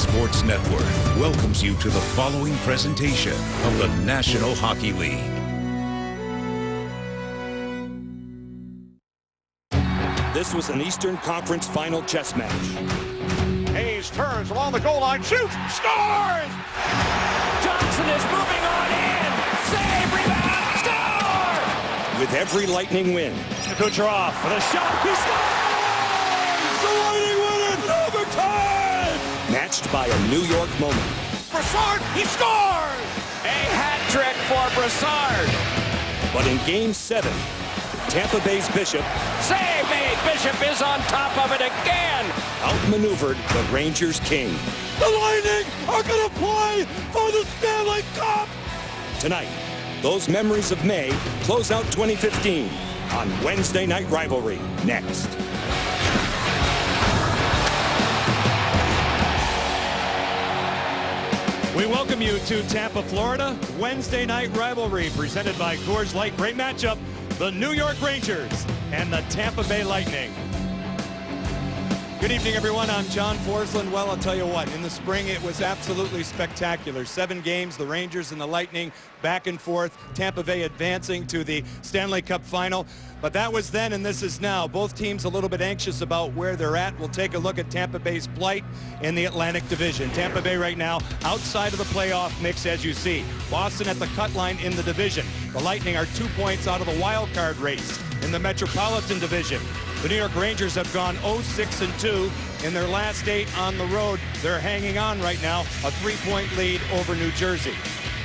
Sports Network welcomes you to the following presentation of the National Hockey League. This was an Eastern Conference Final chess match. Hayes turns along the goal line, shoots, scores! Johnson is moving on in. Save, rebound, score! With every Lightning win, Kucherov with a shot. He scores! The Lightning win it in overtime! matched by a New York moment. Brassard, he scores! A hat trick for Brassard. But in Game 7, Tampa Bay's Bishop Save made. Bishop is on top of it again. outmaneuvered the Rangers' king. The Lightning are going to play for the Stanley Cup! Tonight, those memories of May close out 2015 on Wednesday Night Rivalry next. We welcome you to Tampa, Florida. Wednesday Night Rivalry presented by Coors Light. Great matchup. The New York Rangers and the Tampa Bay Lightning. Good evening, everyone. I'm John Forsland. Well, I'll tell you what, in the spring it was absolutely spectacular. 7 games, the Rangers and the Lightning back and forth. Tampa Bay advancing to the Stanley Cup final. But that was then and this is now. Both teams a little bit anxious about where they're at. We'll take a look at Tampa Bay's plight in the Atlantic Division. Tampa Bay right now outside of the playoff mix, as you see. Boston at the cut line in the division. The Lightning are 2 points out of the wild card race in the Metropolitan Division. The New York Rangers have gone 0-6-2 in their last 8 on the road. They're hanging on right now, a 3-point lead over New Jersey.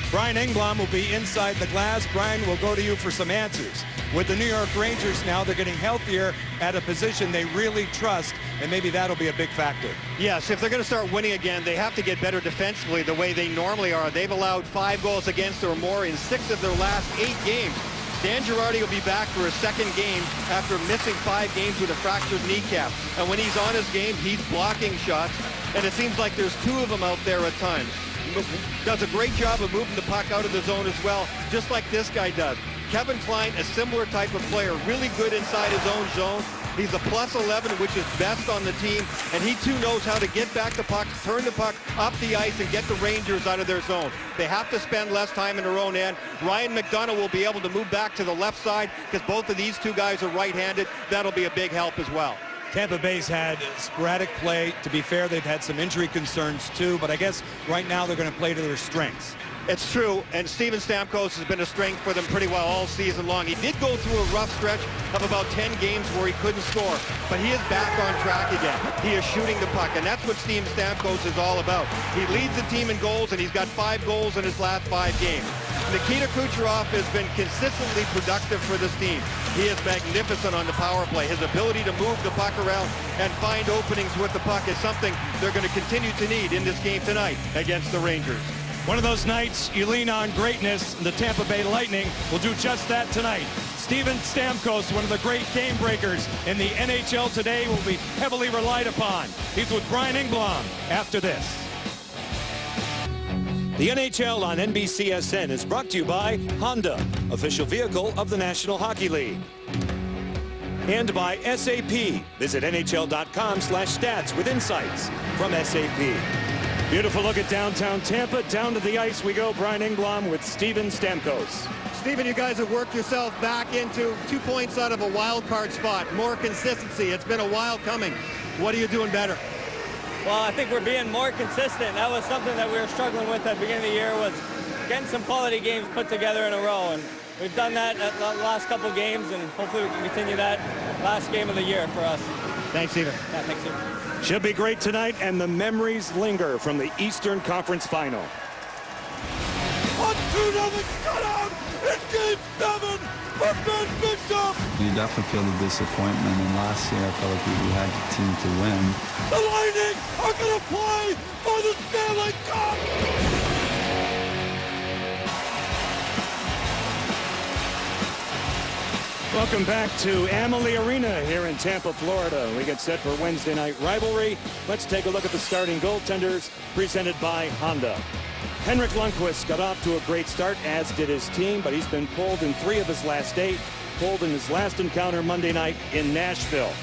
Brian Engblom will be inside the glass. Brian, will go to you for some answers. With the New York Rangers now, they're getting healthier at a position they really trust, and maybe that'll be a big factor. Yes, if they're going to start winning again, they have to get better defensively the way they normally are. They've allowed 5 goals against or more in 6 of their last 8 games. Dan Girardi will be back for his second game after missing 5 games with a fractured kneecap. And when he's on his game, he's blocking shots. And it seems like there's 2 of them out there at times. Does a great job of moving the puck out of the zone as well, just like this guy does. Kevin Klein, a similar type of player, really good inside his own zone. He's a +11, which is best on the team, and he too knows how to get back the puck, turn the puck up the ice, and get the Rangers out of their zone. They have to spend less time in their own end. Ryan McDonough will be able to move back to the left side because both of these 2 guys are right-handed. That'll be a big help as well. Tampa Bay's had sporadic play. To be fair, they've had some injury concerns too, but I guess right now they're going to play to their strengths. It's true, and Steven Stamkos has been a strength for them pretty well all season long. He did go through a rough stretch of about 10 games where he couldn't score, but he is back on track again. He is shooting the puck, and that's what Steven Stamkos is all about. He leads the team in goals, and he's got 5 goals in his last 5 games. Nikita Kucherov has been consistently productive for this team. He is magnificent on the power play. His ability to move the puck around and find openings with the puck is something they're going to continue to need in this game tonight against the Rangers. One of those nights you lean on greatness. The Tampa Bay Lightning will do just that tonight. Steven Stamkos, one of the great game breakers in the NHL today, will be heavily relied upon. He's with Brian Engblom after this. The NHL on NBCSN is brought to you by Honda, official vehicle of the National Hockey League. And by SAP. Visit NHL.com/stats with insights from SAP. Beautiful look at downtown Tampa. Down to the ice we go. Brian Engblom with Steven Stamkos. Steven, you guys have worked yourself back into 2 points out of a wild card spot. More consistency. It's been a while coming. What are you doing better? Well, I think we're being more consistent. That was something that we were struggling with at the beginning of the year, was getting some quality games put together in a row. And we've done that at the last couple games, and hopefully we can continue that last game of the year for us. Thanks, Steven. Yeah, thanks, Steven. Should be great tonight, and the memories linger from the Eastern Conference Final. A 2-0 shutout in Game 7 for Ben Bishop! You definitely feel the disappointment, and last year I felt like we had the team to win. The Lightning are going to play for the Stanley Cup! Welcome back to Amalie Arena here in Tampa, Florida. We get set for Wednesday Night Rivalry. Let's take a look at the starting goaltenders presented by Honda. Henrik Lundqvist got off to a great start, as did his team, but he's been pulled in 3 of his last 8, pulled in his last encounter Monday night in Nashville.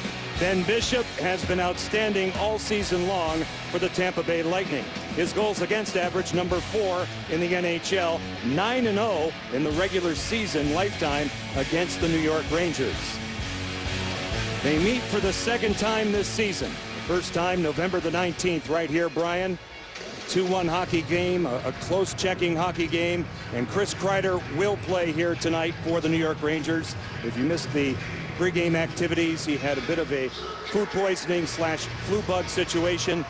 Ben Bishop has been outstanding all season long for the Tampa Bay Lightning. His goals against average number 4 in the NHL, 9-0 in the regular season lifetime against the New York Rangers. They meet for the second time this season. The first time November the 19th right here, Brian. 2-1 hockey game, a close checking hockey game, and Chris Kreider will play here tonight for the New York Rangers. If you missed the pregame activities, he had a bit of a food poisoning / flu bug situation.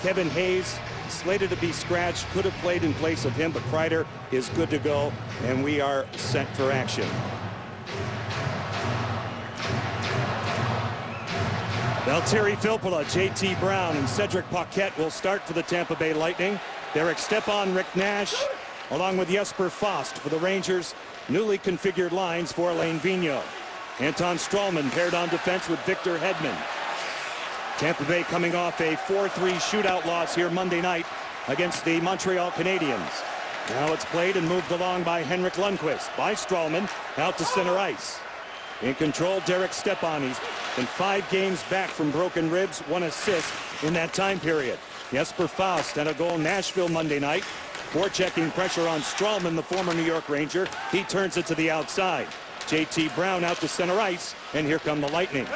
Kevin Hayes, slated to be scratched, could have played in place of him, but Kreider is good to go, and we are set for action. Valtteri Filppula, J.T. Brown, and Cedric Paquette will start for the Tampa Bay Lightning. Derek Stepan, Rick Nash, along with Jesper Fast for the Rangers. Newly configured lines for Alain Vigneault. Anton Strawman paired on defense with Victor Hedman. Tampa Bay coming off a 4-3 shootout loss here Monday night against the Montreal Canadiens. Now it's played and moved along by Henrik Lundqvist. By Strawman, out to center ice. In control, Derek Stepan. He's been 5 games back from broken ribs, 1 assist in that time period. Jesper Fast had a goal in Nashville Monday night. Forechecking pressure on Strawman, the former New York Ranger. He turns it to the outside. J.T. Brown out to center ice, and here come the Lightning.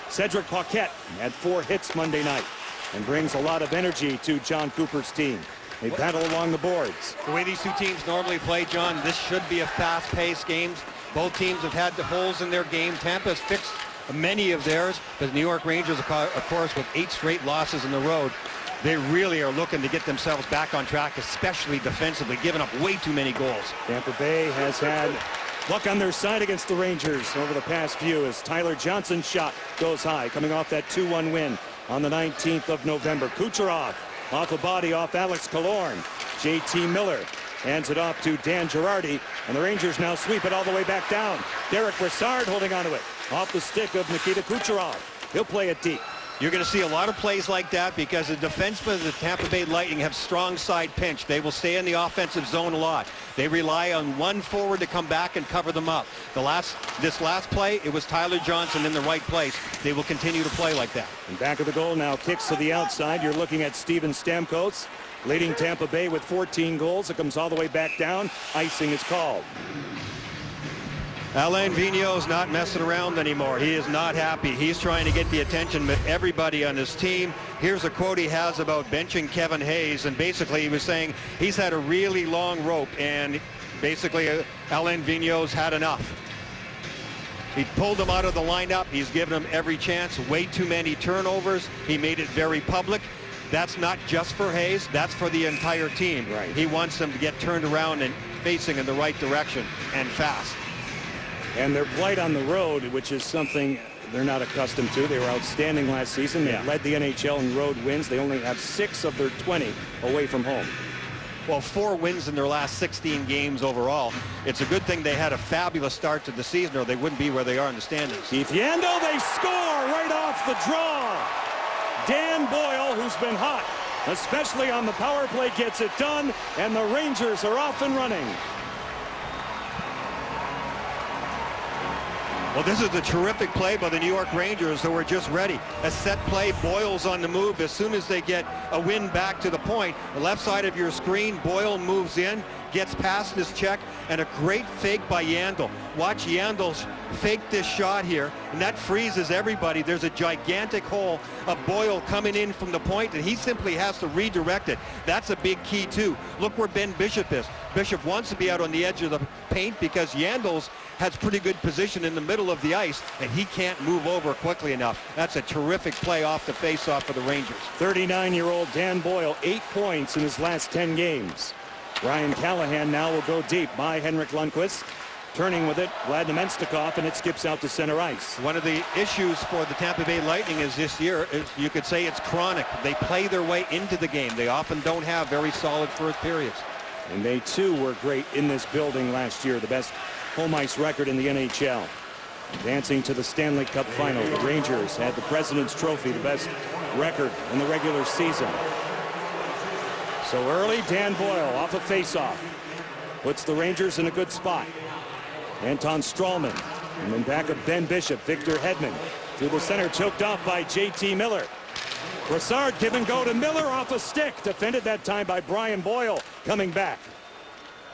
Cedric Paquette had 4 hits Monday night and brings a lot of energy to John Cooper's team. They battle along the boards. The way these two teams normally play, John, this should be a fast-paced game. Both teams have had the holes in their game. Tampa has fixed many of theirs. The New York Rangers, of course, with 8 straight losses in the road, they really are looking to get themselves back on track, especially defensively, giving up way too many goals. Tampa Bay has had luck on their side against the Rangers over the past few as Tyler Johnson's shot goes high, coming off that 2-1 win on the 19th of November. Kucherov off a body off Alex Killorn. J.T. Miller hands it off to Dan Girardi, and the Rangers now sweep it all the way back down. Derek Brassard holding onto it off the stick of Nikita Kucherov. He'll play it deep. You're going to see a lot of plays like that because the defensemen of the Tampa Bay Lightning have strong side pinch. They will stay in the offensive zone a lot. They rely on one forward to come back and cover them up. This last play, it was Tyler Johnson in the right place. They will continue to play like that. And back of the goal now, kicks to the outside. You're looking at Steven Stamkos, leading Tampa Bay with 14 goals. It comes all the way back down. Icing is called. Alain Vigneault is not messing around anymore. He is not happy. He's trying to get the attention of everybody on his team. Here's a quote he has about benching Kevin Hayes, and basically he was saying he's had a really long rope, and basically Alain Vigneault's had enough. He pulled him out of the lineup. He's given him every chance. Way too many turnovers. He made it very public. That's not just for Hayes. That's for the entire team. Right. He wants them to get turned around and facing in the right direction and fast. And their plight on the road, which is something they're not accustomed to. They were outstanding last season. They led the NHL in road wins. They only have 6 of their 20 away from home. Well, 4 wins in their last 16 games overall. It's a good thing they had a fabulous start to the season, or they wouldn't be where they are in the standings. Keith Yandel, they score right off the draw. Dan Boyle, who's been hot, especially on the power play, gets it done, and the Rangers are off and running. Well, this is a terrific play by the New York Rangers who are just ready. A set play, Boyle's on the move. As soon as they get a win back to the point, the left side of your screen, Boyle moves in, gets past his check, and a great fake by Yandel. Watch Yandel fake this shot here, and that freezes everybody. There's a gigantic hole of Boyle coming in from the point, and he simply has to redirect it. That's a big key, too. Look where Ben Bishop is. Bishop wants to be out on the edge of the paint because Yandel's has pretty good position in the middle of the ice, and he can't move over quickly enough. That's a terrific play off the face-off for the Rangers. 39-year-old Dan Boyle, 8 points in his last 10 games. Ryan Callahan now will go deep by Henrik Lundqvist. Turning with it, Vlad Nemenstikov, and it skips out to center ice. One of the issues for the Tampa Bay Lightning is this year, you could say it's chronic. They play their way into the game. They often don't have very solid first periods. And they, too, were great in this building last year, the best home ice record in the NHL. Advancing to the Stanley Cup final, the Rangers had the President's Trophy, the best record in the regular season. So early, Dan Boyle off a face-off puts the Rangers in a good spot. Anton Strawman, and then back of Ben Bishop, Victor Hedman, Through the center, choked off by J.T. Miller. Brassard give and go to Miller off a stick. Defended that time by Brian Boyle coming back.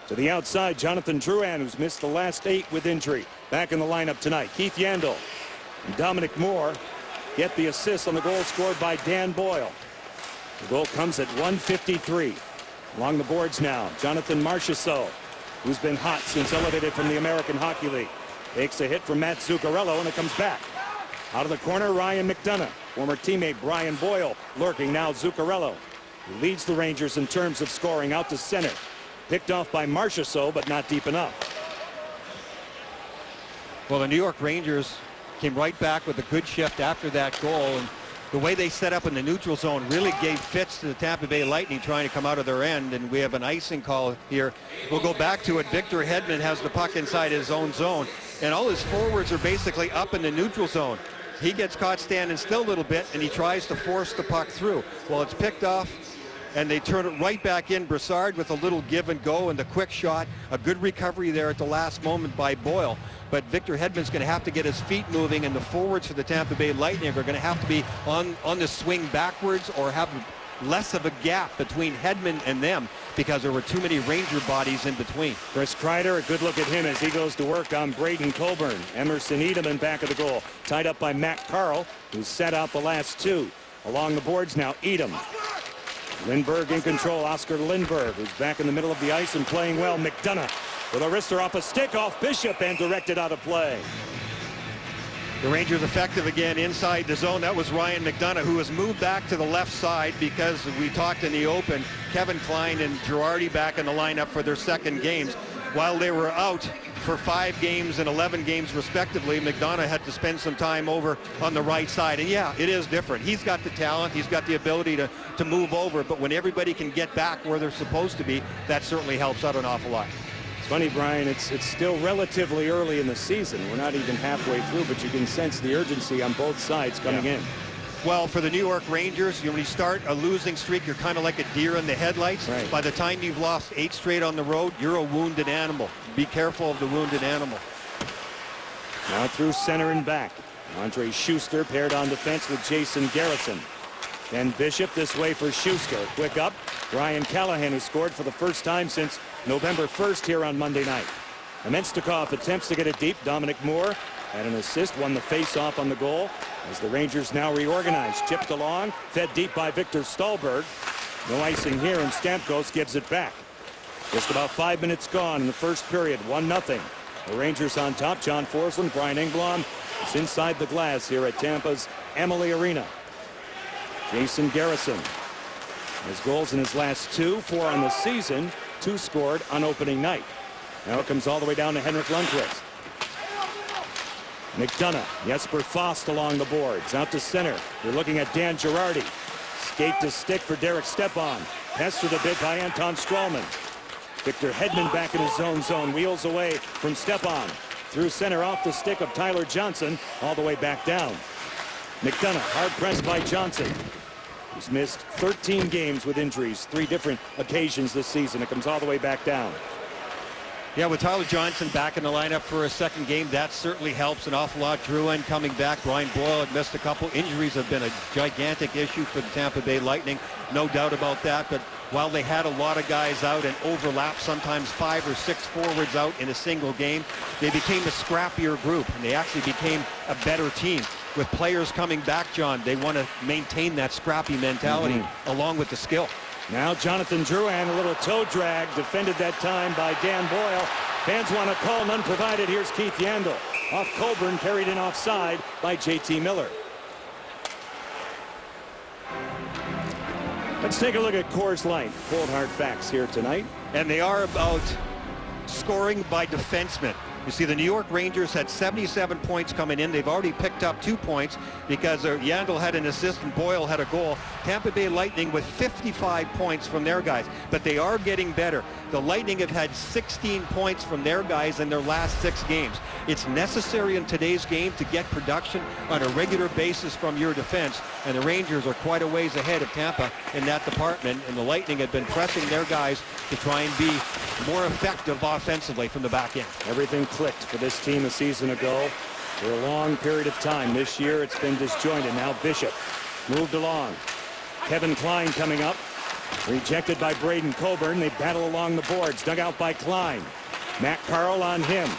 To the outside, Jonathan Drouin, who's missed the last 8 with injury. Back in the lineup tonight. Keith Yandle and Dominic Moore get the assist on the goal scored by Dan Boyle. The goal comes at 1:53. Along the boards now, Jonathan Marchessault, who's been hot since elevated from the American Hockey League. Takes a hit from Matt Zuccarello, and it comes back. Out of the corner, Ryan McDonough. Former teammate Brian Boyle lurking now. Zuccarello, who leads the Rangers in terms of scoring, out to center. Picked off by Marchessault, but not deep enough. Well, the New York Rangers came right back with a good shift after that goal, and the way they set up in the neutral zone really gave fits to the Tampa Bay Lightning trying to come out of their end, and we have an icing call here. We'll go back to it. Victor Hedman has the puck inside his own zone, and all his forwards are basically up in the neutral zone. He gets caught standing still a little bit, and he tries to force the puck through. Well, it's picked off, and they turn it right back in. Brassard with a little give and go and the quick shot. A good recovery there at the last moment by Boyle. But Victor Hedman's going to have to get his feet moving, and the forwards for the Tampa Bay Lightning are going to have to be on the swing backwards or have less of a gap between Hedman and them because there were too many Ranger bodies in between. Chris Kreider, a good look at him as he goes to work on Braden Coburn. Emerson Edelman back of the goal, tied up by Matt Carl, who set out the last 2. Along the boards now, Edom. Lindbergh in control. Oscar Lindbergh, who's back in the middle of the ice and playing well. McDonough with a wrister off a stick off Bishop and directed out of play. The Rangers effective again inside the zone. That was Ryan McDonough, who was moved back to the left side because we talked in the open. Kevin Klein and Girardi back in the lineup for their second games. While they were out for 5 games and 11 games respectively, McDonough had to spend some time over on the right side. And yeah, it is different. He's got the talent. He's got the ability to move over. But when everybody can get back where they're supposed to be, that certainly helps out an awful lot. It's funny, Brian, it's still relatively early in the season. We're not even halfway through, but you can sense the urgency on both sides coming in. Well, for the New York Rangers, when you start a losing streak, you're kind of like a deer in the headlights. Right. By the time you've lost 8 straight on the road, you're a wounded animal. Be careful of the wounded animal. Now through center and back. Andre Schuster paired on defense with Jason Garrison. Then Bishop this way for Schuster. Quick up. Brian Callahan, who scored for the first time since November 1st here on Monday night. Nemestikov attempts to get it deep. Dominic Moore had an assist, won the face-off on the goal. As the Rangers now reorganize. Chipped along, fed deep by Victor Stahlberg. No icing here, and Stamkos gives it back. Just about 5 minutes gone in the first period, 1-0. The Rangers on top. John Forsland, Brian Engblom. It's inside the glass here at Tampa's Amalie Arena. Jason Garrison has goals in his last 2, 4 on the season, 2 scored on opening night. Now it comes all the way down to Henrik Lundqvist. McDonough, Jesper Fast along the boards, out to center. You're looking at Dan Girardi. Skate to stick for Derek Stepan. Pestered a bit by Anton Strawman. Victor Hedman back in his own zone, wheels away from Stepan. Through center off the stick of Tyler Johnson, all the way back down. McDonough, hard pressed by Johnson. He's missed 13 games with injuries, 3 different occasions this season. It comes all the way back down. Yeah, with Tyler Johnson back in the lineup for a second game, that certainly helps an awful lot. Drouin coming back. Brian Boyle had missed a couple. Injuries have been a gigantic issue for the Tampa Bay Lightning, no doubt about that. But while they had a lot of guys out and overlap, sometimes 5 or 6 forwards out in a single game, they became a scrappier group, and they actually became a better team. With players coming back, John, they want to maintain that scrappy mentality along with the skill. Now Jonathan Drouin, a little toe drag, defended that time by Dan Boyle. Fans want a call, none provided. Here's Keith Yandle. Off Coburn, carried in offside by J.T. Miller. Let's take a look at Coors Light. Cold hard facts here tonight. And they are about scoring by defensemen. You see, the New York Rangers had 77 points coming in. They've already picked up 2 points because Yandle had an assist and Boyle had a goal. Tampa Bay Lightning with 55 points from their guys, but they are getting better. The Lightning have had 16 points from their guys in their last 6 games. It's necessary in today's game to get production on a regular basis from your defense, and the Rangers are quite a ways ahead of Tampa in that department, and the Lightning have been pressing their guys to try and be more effective offensively from the back end. Everything clicked for this team a season ago. for a long period of time. This year it's been disjointed. Now Bishop moved along. Kevin Klein coming up. Rejected by Braden Coburn. They battle along the boards. Dug out by Klein. Matt Carl on him.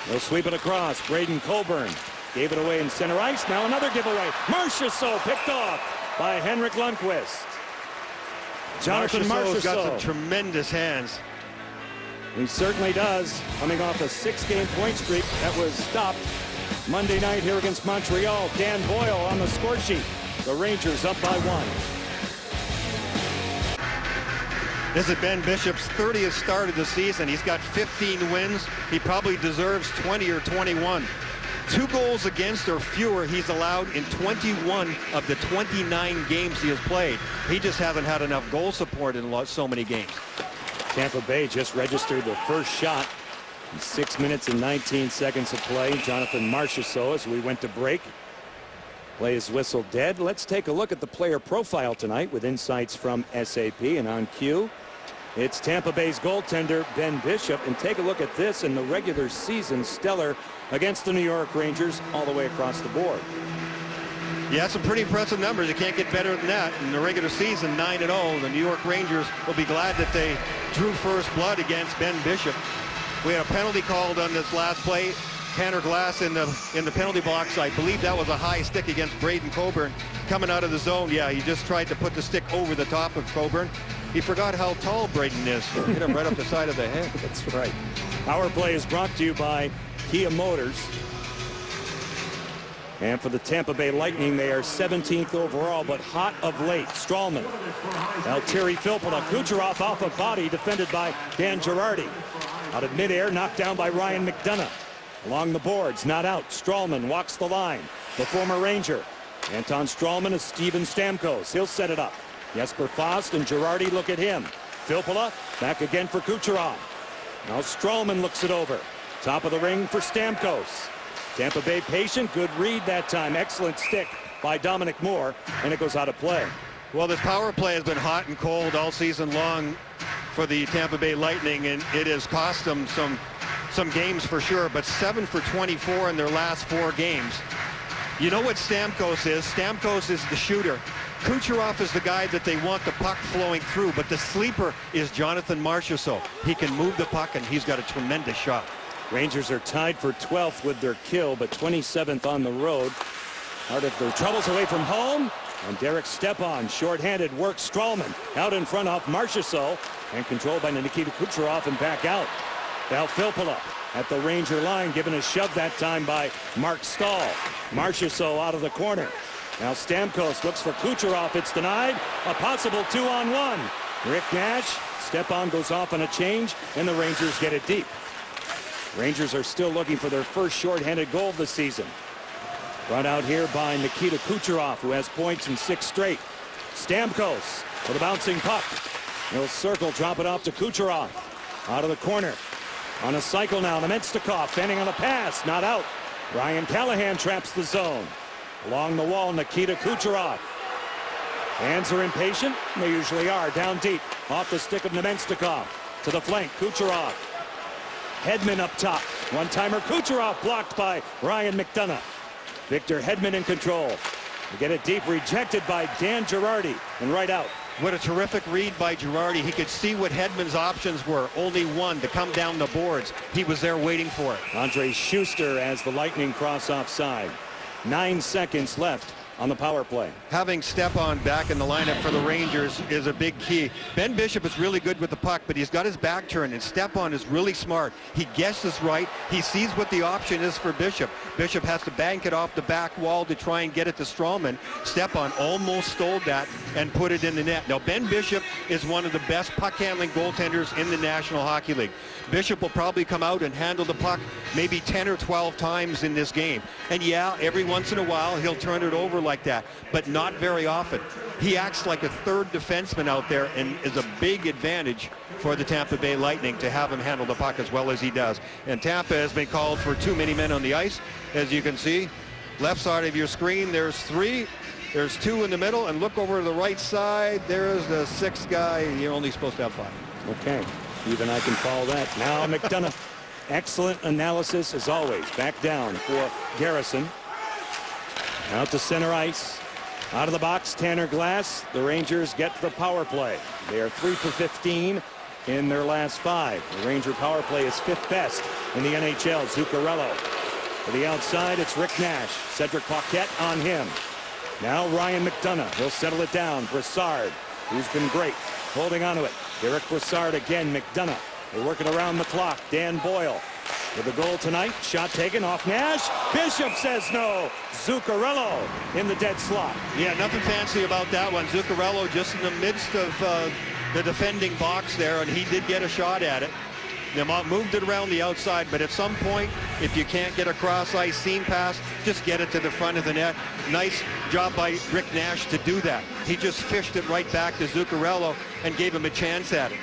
They'll sweep it across. Braden Coburn gave it away in center ice. Now another giveaway. Marchessault picked off by Henrik Lundqvist. Jonathan Marchessault's got Marchessault. some tremendous hands. He certainly does. Coming off a 6-game point streak that was stopped Monday night here against Montreal. Dan Boyle on the score sheet. The Rangers up by 1. This is Ben Bishop's 30th start of the season. He's got 15 wins. He probably deserves 20 or 21. 2 goals against or fewer he's allowed in 21 of the 29 games he has played. He just hasn't had enough goal support in so many games. Tampa Bay just registered their first shot in 6 minutes and 19 seconds of play. Jonathan Marchessault as we went to break. Play is whistled dead. Let's take a look at the player profile tonight with insights from SAP. And on cue, it's Tampa Bay's goaltender Ben Bishop. And take a look at this in the regular season. Stellar against the New York Rangers all the way across the board. Yeah, some pretty impressive numbers. You can't get better than that. In the regular season, 9-0. The New York Rangers will be glad that they drew first blood against Ben Bishop. We had a penalty called on this last play. Tanner Glass in the penalty box. I believe that was a high stick against Braden Coburn coming out of the zone. Yeah, he just tried to put the stick over the top of Coburn. He forgot how tall Braden is. Hit him right up the side of the head. That's right. Our play is brought to you by Kia Motors. And for the Tampa Bay Lightning, they are 17th overall, but hot of late. Stralman. Valtteri Filppula. Kucherov off a body, defended by Dan Girardi. Out of midair, knocked down by Ryan McDonough. Along the boards, not out. Stralman walks the line. The former Ranger. Anton Stralman is Steven Stamkos. He'll set it up. Jesper Fast and Girardi look at him. Filppula back again for Kucherov. Now Stralman looks it over. Top of the ring for Stamkos. Tampa Bay patient. Good read that time. Excellent stick by Dominic Moore. And it goes out of play. Well, this power play has been hot and cold all season long for the Tampa Bay Lightning, and it has cost them some games for sure, but 7 for 24 in their last 4 games. You know what Stamkos is? Stamkos is the shooter. Kucherov is the guy that they want the puck flowing through, but the sleeper is Jonathan Marchessault. He can move the puck, and he's got a tremendous shot. Rangers are tied for 12th with their kill, but 27th on the road. Part of their troubles away from home. And Derek Stepan, shorthanded, works Stralman out in front off Marchessault and controlled by Nikita Kucherov and back out. Val Filppula at the Ranger line, given a shove that time by Mark Stahl. Marchessault out of the corner. Now Stamkos looks for Kucherov. It's denied. A possible 2-on-1. Rick Nash. Stepan goes off on a change, and the Rangers get it deep. Rangers are still looking for their first shorthanded goal of the season. Brought out here by Nikita Kucherov, who has points in 6 straight. Stamkos for the bouncing puck. He'll circle, drop it off to Kucherov. Out of the corner. On a cycle now, Nemestikov fanning on the pass, not out. Ryan Callahan traps the zone. Along the wall, Nikita Kucherov. Hands are impatient. They usually are. Down deep, off the stick of Nemestikov. To the flank, Kucherov. Hedman up top. One-timer Kucherov blocked by Ryan McDonough. Victor Hedman in control. They get it deep, rejected by Dan Girardi, and right out. What a terrific read by Girardi. He could see what Hedman's options were. Only one, to come down the boards. He was there waiting for it. Andre Schuster as the Lightning cross offside. 9 seconds left on the power play. Having Stepan back in the lineup for the Rangers is a big key. Ben Bishop is really good with the puck, but he's got his back turned, and Stepan is really smart. He guesses right. He sees what the option is for Bishop. Bishop has to bank it off the back wall to try and get it to Stralman. Stepan almost stole that and put it in the net. Now, Ben Bishop is one of the best puck-handling goaltenders in the National Hockey League. Bishop will probably come out and handle the puck maybe 10 or 12 times in this game. And yeah, every once in a while he'll turn it over like that, but not very often. He acts like a third defenseman out there and is a big advantage for the Tampa Bay Lightning to have him handle the puck as well as he does. And Tampa has been called for too many men on the ice. As you can see, left side of your screen, there's 3. There's 2 in the middle, and look over to the right side. There's the 6th guy. You're only supposed to have 5. Okay. Even I can follow that. Now McDonough Excellent analysis as always. Back down for Garrison. Out to center ice. Out of the box, Tanner Glass. The Rangers get the power play. They are 3 for 15 in their last 5. The Ranger power play is 5th best in the NHL. Zuccarello. To the outside, it's Rick Nash. Cedric Paquette on him. Now Ryan McDonough. He'll settle it down. Brassard, who's been great, holding on to it. Derek Brassard again. McDonough. They're working around the clock. Dan Boyle with a goal tonight. Shot taken off Nash. Bishop says no. Zuccarello in the dead slot. Yeah, nothing fancy about that one. Zuccarello just in the midst of the defending box there, and he did get a shot at it. They moved it around the outside, but at some point, if you can't get a cross-ice seam pass, just get it to the front of the net. Nice job by Rick Nash to do that. He just fished it right back to Zuccarello and gave him a chance at it.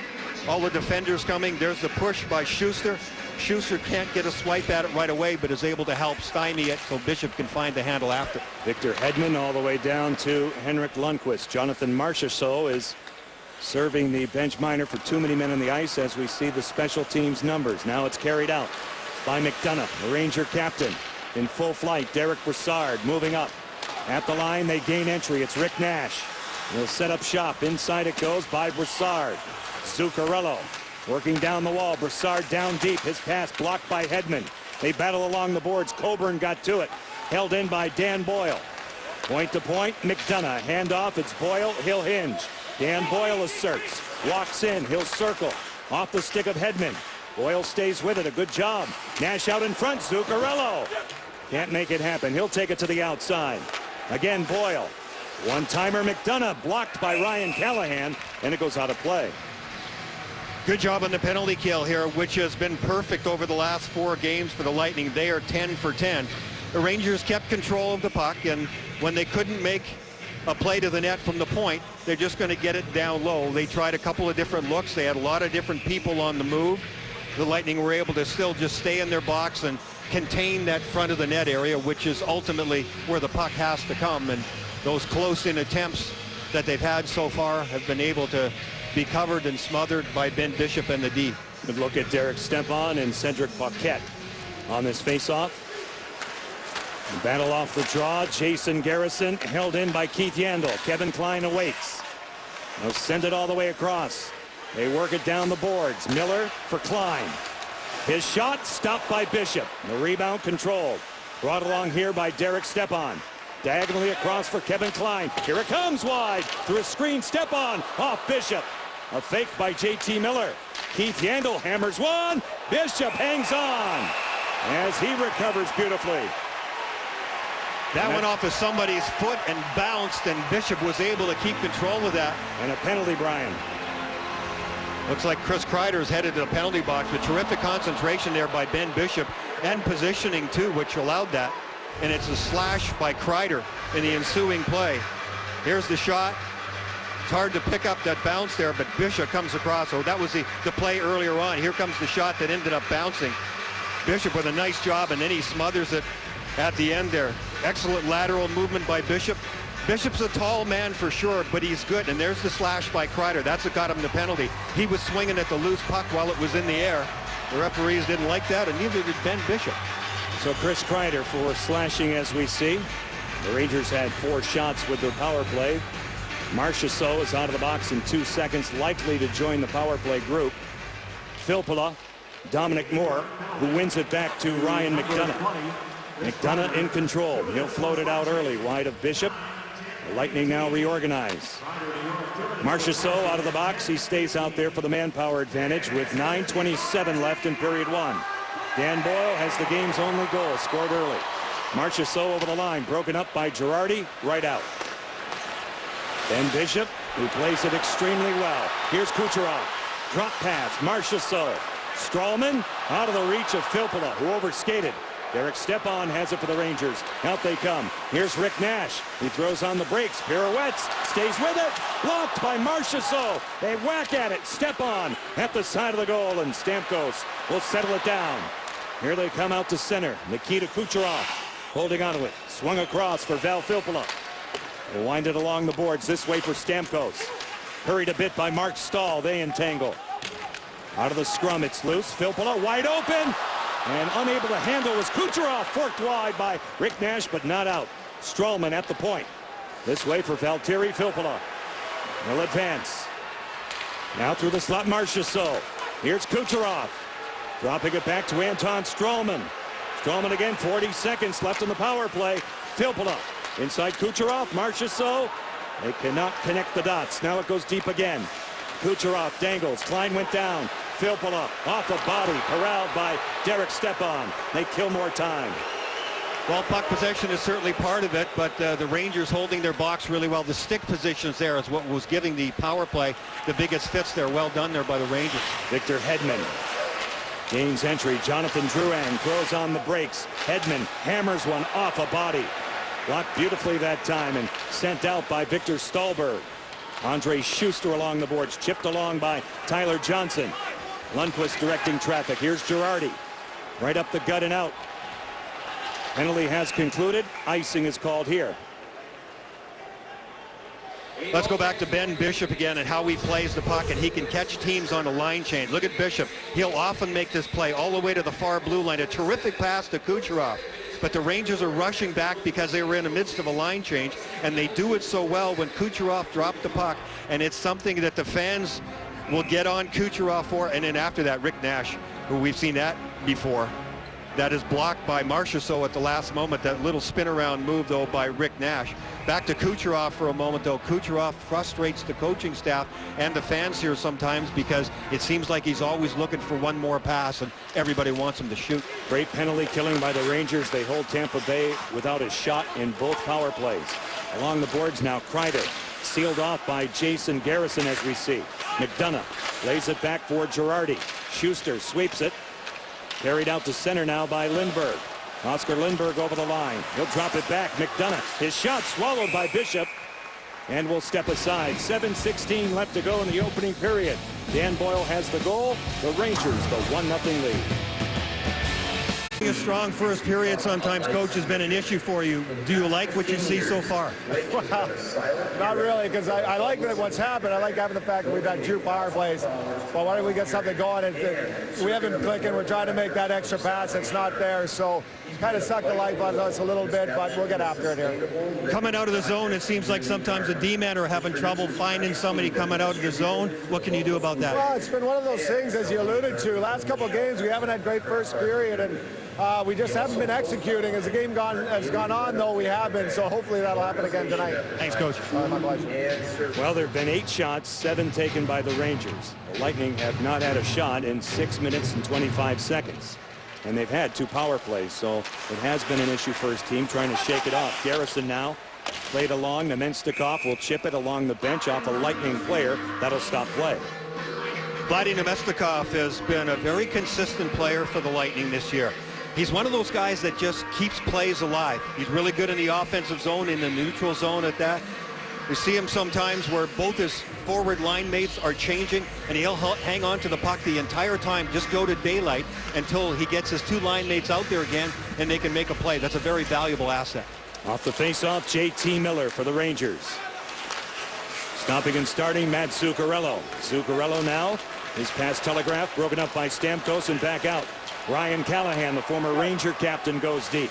All the defenders coming. There's the push by Schuster. Schuster can't get a swipe at it right away, but is able to help stymie it so Bishop can find the handle after. Victor Hedman all the way down to Henrik Lundqvist. Jonathan Marchessault is serving the bench minor for too many men on the ice as we see the special teams numbers. Now it's carried out by McDonough, the Ranger captain, in full flight. Derek Brassard moving up. At the line, they gain entry. It's Rick Nash. He'll set up shop. Inside it goes by Brassard. Zuccarello working down the wall. Brassard down deep. His pass blocked by Hedman. They battle along the boards. Coburn got to it. Held in by Dan Boyle. Point to point. McDonough. Handoff. It's Boyle. He'll hinge. Dan Boyle asserts. Walks in. He'll circle. Off the stick of Hedman. Boyle stays with it. A good job. Nash out in front. Zuccarello. Can't make it happen. He'll take it to the outside. Again, Boyle. One-timer McDonough blocked by Ryan Callahan, and it goes out of play. Good job on the penalty kill here, which has been perfect over the last 4 games for the Lightning. They are 10 for 10. The Rangers kept control of the puck, and when they couldn't make a play to the net from the point, they're just going to get it down low. They tried a couple of different looks. They had a lot of different people on the move. The Lightning were able to still just stay in their box and contain that front of the net area, which is ultimately where the puck has to come. And those close-in attempts that they've had so far have been able to be covered and smothered by Ben Bishop and the D. Good look at Derek Stepan and Cedric Paquette on this face-off. Battle off the draw. Jason Garrison held in by Keith Yandel. Kevin Klein awaits. They'll send it all the way across. They work it down the boards. Miller for Klein. His shot stopped by Bishop. The rebound controlled. Brought along here by Derek Stepan. Diagonally across for Kevin Klein. Here it comes wide. Through a screen. Stepan off Bishop. A fake by J.T. Miller. Keith Yandel hammers one. Bishop hangs on as he recovers beautifully. That went off of somebody's foot and bounced, and Bishop was able to keep control of that. And a penalty, Brian. Looks like Chris Kreider's headed to the penalty box. A terrific concentration there by Ben Bishop, and positioning too, which allowed that. And it's a slash by Kreider in the ensuing play. Here's the shot. It's hard to pick up that bounce there, but Bishop comes across. So that was the play earlier on. Here comes the shot that ended up bouncing. Bishop with a nice job, and then he smothers it at the end there. Excellent lateral movement by Bishop. Bishop's a tall man for sure, but he's good. And there's the slash by Kreider. That's what got him the penalty. He was swinging at the loose puck while it was in the air. The referees didn't like that, and neither did Ben Bishop. So Chris Kreider for slashing, as we see. The Rangers had 4 shots with their power play. Marchessault is out of the box in 2 seconds, likely to join the power play group. Filppula, Dominic Moore, who wins it back to Ryan McDonough. McDonough in control. He'll float it out early, wide of Bishop. The Lightning now reorganize. Marchessault out of the box. He stays out there for the manpower advantage with 9:27 left in period 1. Dan Boyle has the game's only goal, scored early. Marchessault over the line, broken up by Girardi, right out. Ben Bishop, who plays it extremely well. Here's Kucherov. Drop pass, Marchessault. Strawman out of the reach of Filppula, who overskated. Derek Stepan has it for the Rangers. Out they come. Here's Rick Nash. He throws on the brakes, pirouettes, stays with it. Blocked by Marchessault. They whack at it. Stepan at the side of the goal, and Stamkos will settle it down. Here they come out to center. Nikita Kucherov holding onto it. Swung across for Val Filppula. They wind it along the boards this way for Stamkos. Hurried a bit by Mark Stahl. They entangle. Out of the scrum, it's loose. Filppula wide open. And unable to handle was Kucherov, forked wide by Rick Nash, but not out. Strowman at the point. This way for Valtteri Filppula. He'll advance. Now through the slot, Marchessault. Here's Kucherov. Dropping it back to Anton Strowman. Strowman again, 40 seconds left in the power play. Filppula inside Kucherov, Marchessault. They cannot connect the dots. Now it goes deep again. Kucherov dangles. Klein went down. Filppula off the body, corralled by Derek Stepan. They kill more time. Well, puck possession is certainly part of it, but the Rangers holding their box really well. The stick positions there is what was giving the power play the biggest fits there. Well done there by the Rangers. Victor Hedman gains entry. Jonathan Drouin throws on the brakes. Hedman hammers one off a body. Blocked beautifully that time and sent out by Victor Stalberg. Andre Schuster along the boards, chipped along by Tyler Johnson. Lundqvist directing traffic. Here's Girardi. Right up the gut and out. Penalty has concluded. Icing is called here. Let's go back to Ben Bishop again and how he plays the puck, and he can catch teams on a line change. Look at Bishop. He'll often make this play all the way to the far blue line. A terrific pass to Kucherov. But the Rangers are rushing back because they were in the midst of a line change, and they do it so well when Kucherov dropped the puck. And it's something that the fans will get on Kucherov for. And then after that, Rick Nash, who we've seen that before. That is blocked by Marchessault at the last moment. That little spin around move, though, by Rick Nash. Back to Kucherov for a moment, though. Kucherov frustrates the coaching staff and the fans here sometimes because it seems like he's always looking for one more pass, and everybody wants him to shoot. Great penalty killing by the Rangers. They hold Tampa Bay without a shot in both power plays. Along the boards now, Kreider. Sealed off by Jason Garrison, as we see. McDonough lays it back for Girardi. Schuster sweeps it. Carried out to center now by Lindberg. Oscar Lindberg over the line. He'll drop it back. McDonough. His shot swallowed by Bishop. And will step aside. 7:16 left to go in the opening period. Dan Boyle has the goal. The Rangers, the 1-0 lead. A strong first period sometimes, Coach, has been an issue for you. Do you like what you see so far? Well, not really, because I like that what's happened. I like having the fact that we've had 2 power plays. But why don't we get something going? And we haven't been clicking. We're trying to make that extra pass. It's not there. So it's kind of sucked the life out of us a little bit, but we'll get after it here. Coming out of the zone, it seems like sometimes the D-men are having trouble finding somebody coming out of the zone. What can you do about that? Well, it's been one of those things, as you alluded to. Last couple of games, we haven't had great first period, and we just haven't been executing. As the game has gone on, though, we have been. So hopefully that'll happen again tonight. Thanks, Coach. My pleasure. Well, there have been 8 shots, 7 taken by the Rangers. The Lightning have not had a shot in 6 minutes and 25 seconds. And they've had 2 power plays, so it has been an issue for his team trying to shake it off. Garrison now played along. Nemestikov will chip it along the bench off a Lightning player. That'll stop play. Vladimir Nemestikov has been a very consistent player for the Lightning this year. He's one of those guys that just keeps plays alive. He's really good in the offensive zone, in the neutral zone at that. We see him sometimes where both his forward line mates are changing, and he'll hang on to the puck the entire time, just go to daylight until he gets his 2 line mates out there again, and they can make a play. That's a very valuable asset. Off the faceoff, J.T. Miller for the Rangers. Stopping and starting, Matt Zuccarello. Zuccarello now, his pass telegraphed, broken up by Stamkos and back out. Ryan Callahan, the former Ranger captain, goes deep.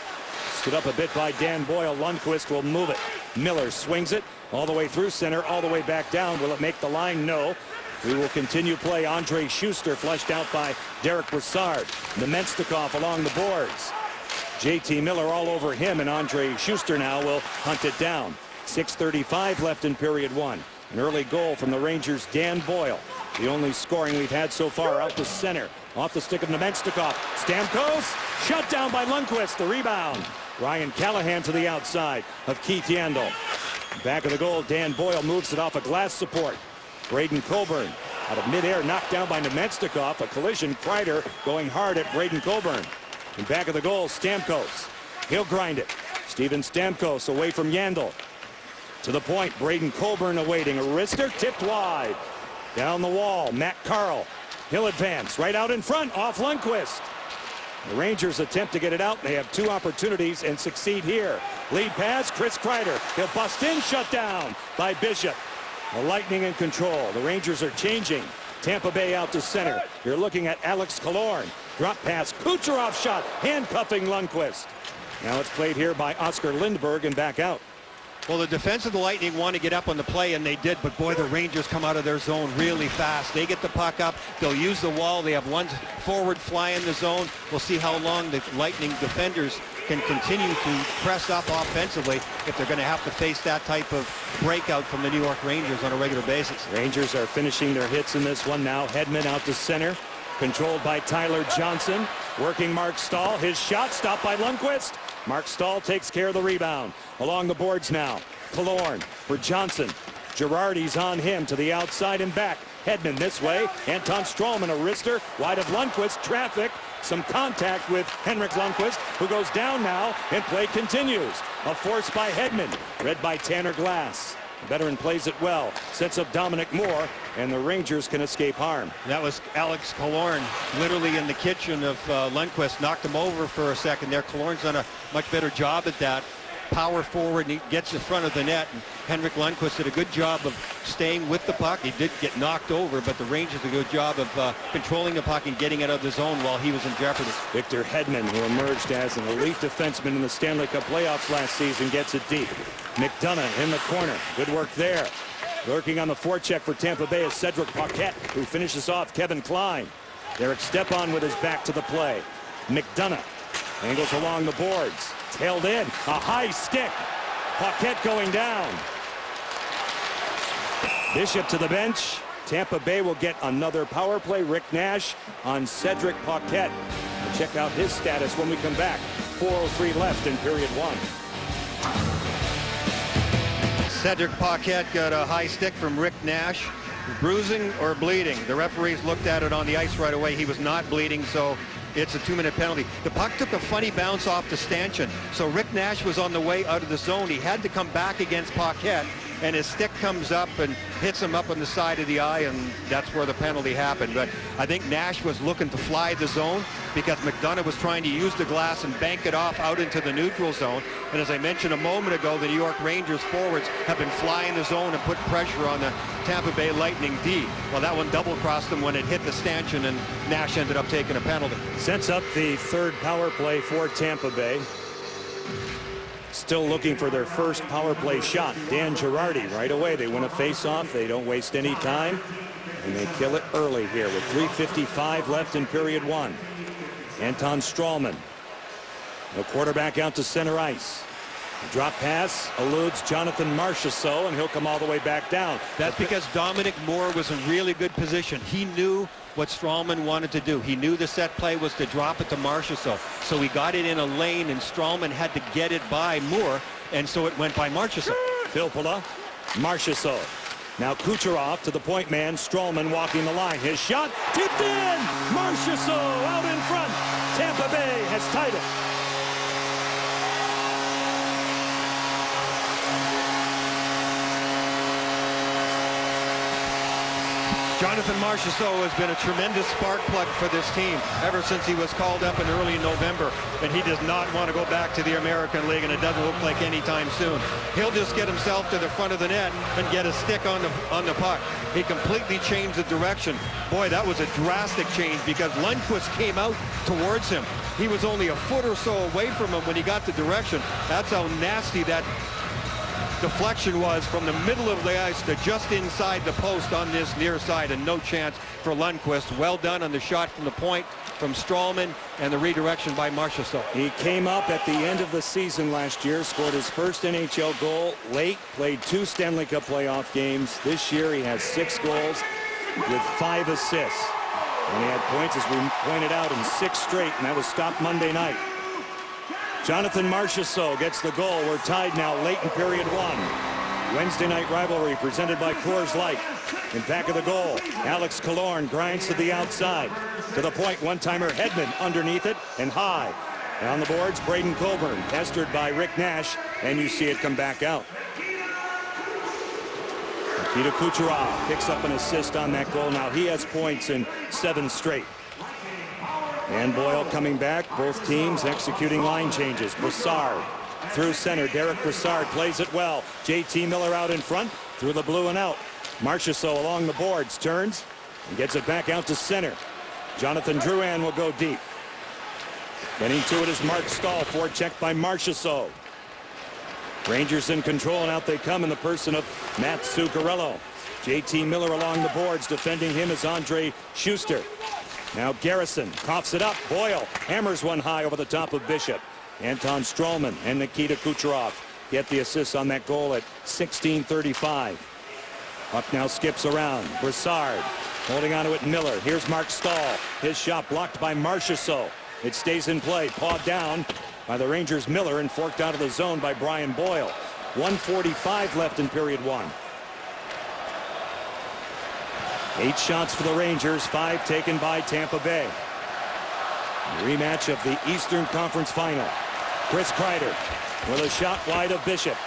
Stood up a bit by Dan Boyle. Lundqvist will move it. Miller swings it all the way through center, all the way back down. Will it make the line? No. We will continue play. Andre Schuster flushed out by Derek Brassard. Nemestikov along the boards. J.T. Miller all over him, and Andre Schuster now will hunt it down. 6:35 left in period 1. An early goal from the Rangers' Dan Boyle. The only scoring we've had so far out to center. Off the stick of Nemestikov. Stamkos shut down by Lundqvist. The rebound. Ryan Callahan to the outside of Keith Yandel. Back of the goal, Dan Boyle moves it off a glass support. Braden Coburn out of midair, knocked down by Nemestikov. A collision. Kreider going hard at Braden Coburn. And back of the goal, Stamkos. He'll grind it. Steven Stamkos away from Yandel. To the point, Braden Coburn awaiting. A wrister tipped wide. Down the wall, Matt Carl. He'll advance right out in front, off Lundqvist. The Rangers attempt to get it out. They have 2 opportunities and succeed here. Lead pass, Chris Kreider. He'll bust in, shut down by Bishop. The Lightning in control. The Rangers are changing. Tampa Bay out to center. You're looking at Alex Killorn. Drop pass, Kucherov shot, handcuffing Lundqvist. Now it's played here by Oscar Lindberg and back out. Well, the defense of the Lightning want to get up on the play, and they did, but boy, the Rangers come out of their zone really fast. They get the puck up. They'll use the wall. They have one forward fly in the zone. We'll see how long the Lightning defenders can continue to press up offensively if they're going to have to face that type of breakout from the New York Rangers on a regular basis. Rangers are finishing their hits in this one now. Hedman out to center, controlled by Tyler Johnson. Working Mark Stahl. His shot stopped by Lundqvist. Mark Stahl takes care of the rebound. Along the boards now. Killorn for Johnson. Girardi's on him to the outside and back. Hedman this way. Anton Stralman, a wrister. Wide of Lundqvist. Traffic. Some contact with Henrik Lundqvist, who goes down now, and play continues. A force by Hedman, read by Tanner Glass. The veteran plays it well, sets up Dominic Moore, and the Rangers can escape harm. That was Alex Killorn, literally in the kitchen of Lundqvist. Knocked him over for a second there. Killorn's done a much better job at that. Power forward, and he gets in front of the net. And Henrik Lundqvist did a good job of staying with the puck. He did get knocked over, but the Rangers did a good job of controlling the puck and getting out of the zone while he was in jeopardy. Victor Hedman, who emerged as an elite defenseman in the Stanley Cup playoffs last season, gets it deep. McDonough in the corner. Good work there. Lurking on the forecheck for Tampa Bay is Cedric Paquette, who finishes off Kevin Klein. Derek Stepan with his back to the play. McDonough angles along the boards. It's held in. A high stick. Paquette going down. Bishop to the bench. Tampa Bay will get another power play. Rick Nash on Cedric Paquette. We'll check out his status when we come back. 4:03 left in period one. Cedric Paquette got a high stick from Rick Nash. Bruising or bleeding? The referees looked at it on the ice right away. He was not bleeding, so it's a 2-minute penalty. The puck took a funny bounce off to Stanchion. So Rick Nash was on the way out of the zone. He had to come back against Paquette, and his stick comes up and hits him up on the side of the eye, and that's where the penalty happened. But I think Nash was looking to fly the zone because McDonough was trying to use the glass and bank it off out into the neutral zone. And as I mentioned a moment ago, the New York Rangers forwards have been flying the zone and put pressure on the Tampa Bay Lightning D. Well, that one double-crossed them when it hit the stanchion, and Nash ended up taking a penalty. Sets up the third power play for Tampa Bay. Still looking for their first power play shot. Dan Girardi right away. They win a face-off. They don't waste any time, and they kill it early here with 3:55 left in period one. Anton Stralman, the quarterback out to center ice. Drop pass eludes Jonathan Marchessault, and he'll come all the way back down. That's because Dominic Moore was in really good position. He knew what Stralman wanted to do. He knew the set play was to drop it to Marchessault. So he got it in a lane, and Stralman had to get it by Moore, and so it went by Marchessault. Filppula, Marchessault. Now Kucherov to the point man. Stralman walking the line. His shot tipped in. Marchessault out in front. Tampa Bay has tied it. Jonathan Marchessault has been a tremendous spark plug for this team ever since he was called up in early November, and he does not want to go back to the American League, and it doesn't look like any time soon. He'll just get himself to the front of the net and get a stick on the puck. He completely changed the direction. Boy, that was a drastic change because Lundqvist came out towards him. He was only a foot or so away from him when he got the direction. That's how nasty that deflection was, from the middle of the ice to just inside the post on this near side, and no chance for Lundqvist. Well done on the shot from the point from Stralman and the redirection by Marchessault. He came up at the end of the season last year, scored his first NHL goal late, played 2 Stanley Cup playoff games. This year he has 6 goals with 5 assists. And he had points, as we pointed out, in 6 straight, and that was stopped Monday night. Jonathan Marchessault gets the goal. We're tied now late in period one. Wednesday night rivalry presented by Coors Light. In back of the goal, Alex Killorn grinds to the outside. To the point, one-timer Hedman underneath it and high. On the boards, Braden Coburn, pestered by Rick Nash, and you see it come back out. Nikita Kucherov picks up an assist on that goal. Now he has points in 7 straight. And Boyle coming back. Both teams executing line changes. Brassard through center. Derek Brassard plays it well. JT Miller out in front through the blue and out. Marchessault along the boards. Turns. and gets it back out to center. Jonathan Drouin will go deep. Getting to it is Mark Stahl, forechecked by Marchessault. Rangers in control, and out they come in the person of Matt Zuccarello. JT Miller along the boards. Defending him is Andre Schuster. Now Garrison coughs it up. Boyle hammers one high over the top of Bishop. Anton Stralman and Nikita Kucherov get the assist on that goal at 16:35. Puck now skips around. Brassard holding onto it. Miller. Here's Mark Stahl. His shot blocked by Marchessault. It stays in play. Pawed down by the Rangers' Miller and forked out of the zone by Brian Boyle. 1:45 left in period one. 8 shots for the Rangers, 5 taken by Tampa Bay. Rematch of the Eastern Conference Final. Chris Kreider with a shot wide of Bishop.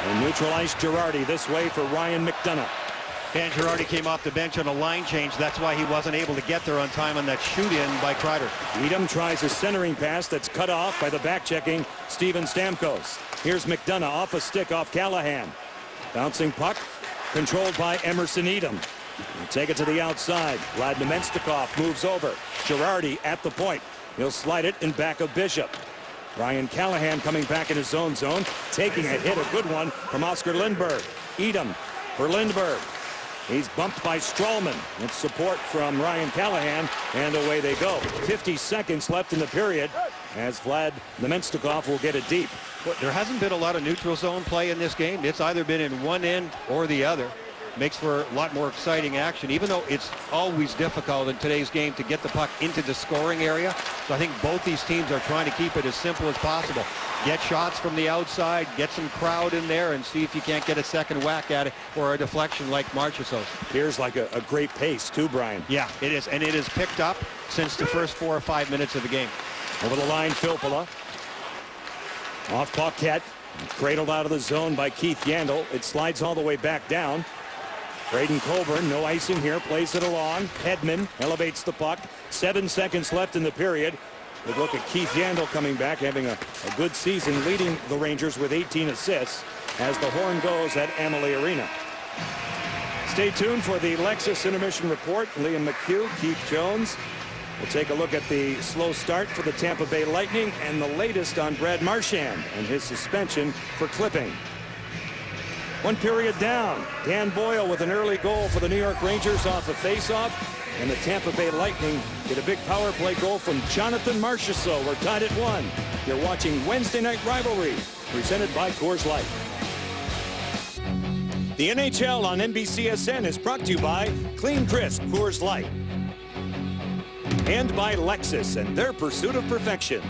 And neutralized Girardi this way for Ryan McDonough. Dan Girardi came off the bench on a line change. That's why he wasn't able to get there on time on that shoot-in by Kreider. Edom tries a centering pass that's cut off by the back-checking Steven Stamkos. Here's McDonough off a stick off Callahan. Bouncing puck controlled by Emerson Edom. He'll take it to the outside. Vlad Nemestikov moves over. Girardi at the point. He'll slide it in back of Bishop. Ryan Callahan coming back in his own zone. Taking a hit, a good one from Oscar Lindberg. Edom for Lindberg. He's bumped by Stralman. It's support from Ryan Callahan, and away they go. 50 seconds left in the period as Vlad Nemestikov will get it deep. But there hasn't been a lot of neutral zone play in this game. It's either been in one end or the other. Makes for a lot more exciting action, even though it's always difficult in today's game to get the puck into the scoring area. So I think both these teams are trying to keep it as simple as possible. Get shots from the outside, get some crowd in there, and see if you can't get a second whack at it or a deflection like Marchessault. Here's like a great pace too, Brian. Yeah, it is, and it has picked up since the first 4 or 5 minutes of the game. Over the line, Filppula. Off Paquette. Cradled out of the zone by Keith Yandel. It slides all the way back down. Braden Coburn, no icing here, plays it along. Hedman elevates the puck. 7 seconds left in the period. Good look at Keith Yandel coming back, having a good season, leading the Rangers with 18 assists as the horn goes at Amalie Arena. Stay tuned for the Lexus Intermission Report. Liam McHugh, Keith Jones. We'll take a look at the slow start for the Tampa Bay Lightning and the latest on Brad Marchand and his suspension for clipping. 1 period down. Dan Boyle with an early goal for the New York Rangers off a faceoff. And the Tampa Bay Lightning get a big power play goal from Jonathan Marchessault. We're tied at 1. You're watching Wednesday Night Rivalry, presented by Coors Light. The NHL on NBCSN is brought to you by Clean Crisp Coors Light. And by Lexus and their pursuit of perfection.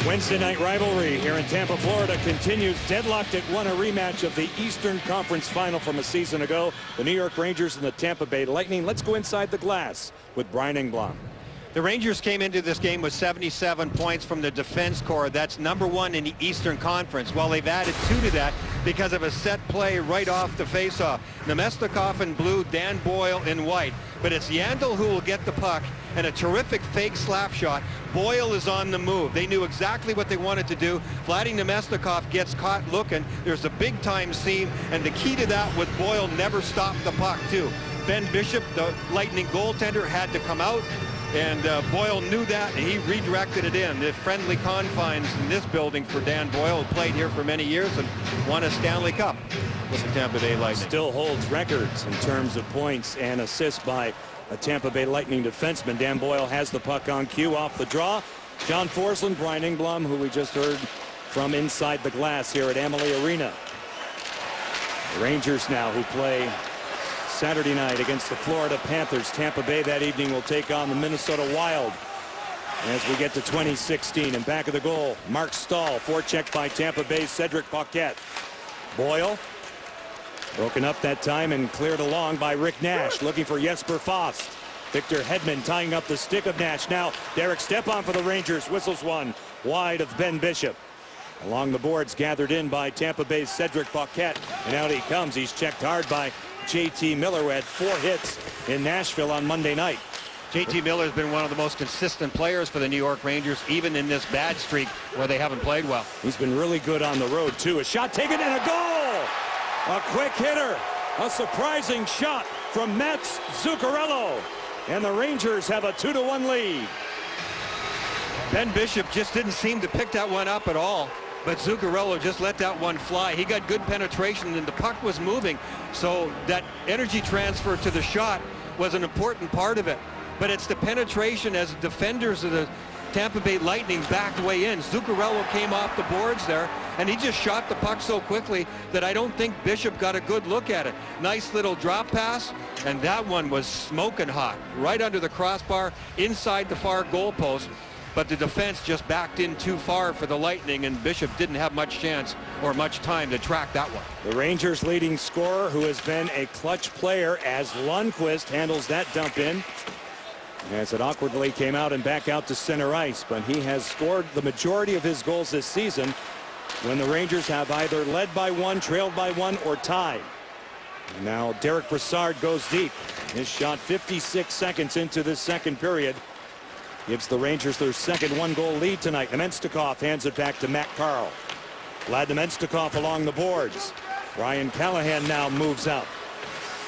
Wednesday Night Rivalry here in Tampa, Florida continues. Deadlocked at 1, a rematch of the Eastern Conference Final from a season ago. The New York Rangers and the Tampa Bay Lightning. Let's go inside the glass with Brian Engblom. The Rangers came into this game with 77 points from the defense corps. That's #1 in the Eastern Conference. Well, they've added 2 to that because of a set play right off the faceoff. Nemestikov in blue, Dan Boyle in white. But it's Yandel who will get the puck, and a terrific fake slap shot. Boyle is on the move. They knew exactly what they wanted to do. Vladimir Nemestikov gets caught looking. There's a big-time seam, and the key to that was Boyle never stopped the puck, too. Ben Bishop, the Lightning goaltender, had to come out. And Boyle knew that, and he redirected it in. The friendly confines in this building for Dan Boyle, who played here for many years and won a Stanley Cup with the Tampa Bay Lightning. Still holds records in terms of points and assists by a Tampa Bay Lightning defenseman. Dan Boyle has the puck on cue off the draw. John Forsland, Brian Engblom, who we just heard from inside the glass here at Amalie Arena. The Rangers now who play Saturday night against the Florida Panthers. Tampa Bay that evening will take on the Minnesota Wild as we get to 2016. And back of the goal, Mark Stahl, forechecked by Tampa Bay's Cedric Paquette. Boyle broken up that time and cleared along by Rick Nash, looking for Jesper Fast. Victor Hedman tying up the stick of Nash. Now Derek Stepan for the Rangers, whistles one wide of Ben Bishop. Along the boards, gathered in by Tampa Bay's Cedric Paquette, and out he comes. He's checked hard by JT Miller, who had 4 hits in Nashville on Monday night. JT Miller has been one of the most consistent players for the New York Rangers, even in this bad streak where they haven't played well. He's been really good on the road, too. A shot taken and a goal! A quick hitter. A surprising shot from Mats Zuccarello. And the Rangers have a 2-1 lead. Ben Bishop just didn't seem to pick that one up at all. But Zuccarello just let that one fly. He got good penetration and the puck was moving. So that energy transfer to the shot was an important part of it. But it's the penetration as defenders of the Tampa Bay Lightning backed way in. Zuccarello came off the boards there, and he just shot the puck so quickly that I don't think Bishop got a good look at it. Nice little drop pass, and that one was smoking hot. Right under the crossbar, inside the far goal post. But the defense just backed in too far for the Lightning, and Bishop didn't have much chance or much time to track that one. The Rangers' leading scorer, who has been a clutch player as Lundqvist handles that dump in. As it awkwardly came out and back out to center ice, but he has scored the majority of his goals this season when the Rangers have either led by one, trailed by one, or tied. Now Derek Brassard goes deep. His shot 56 seconds into this second period gives the Rangers their second one-goal lead tonight. Nemestikov hands it back to Matt Carl. Vlad Nemestikov along the boards. Ryan Callahan now moves out.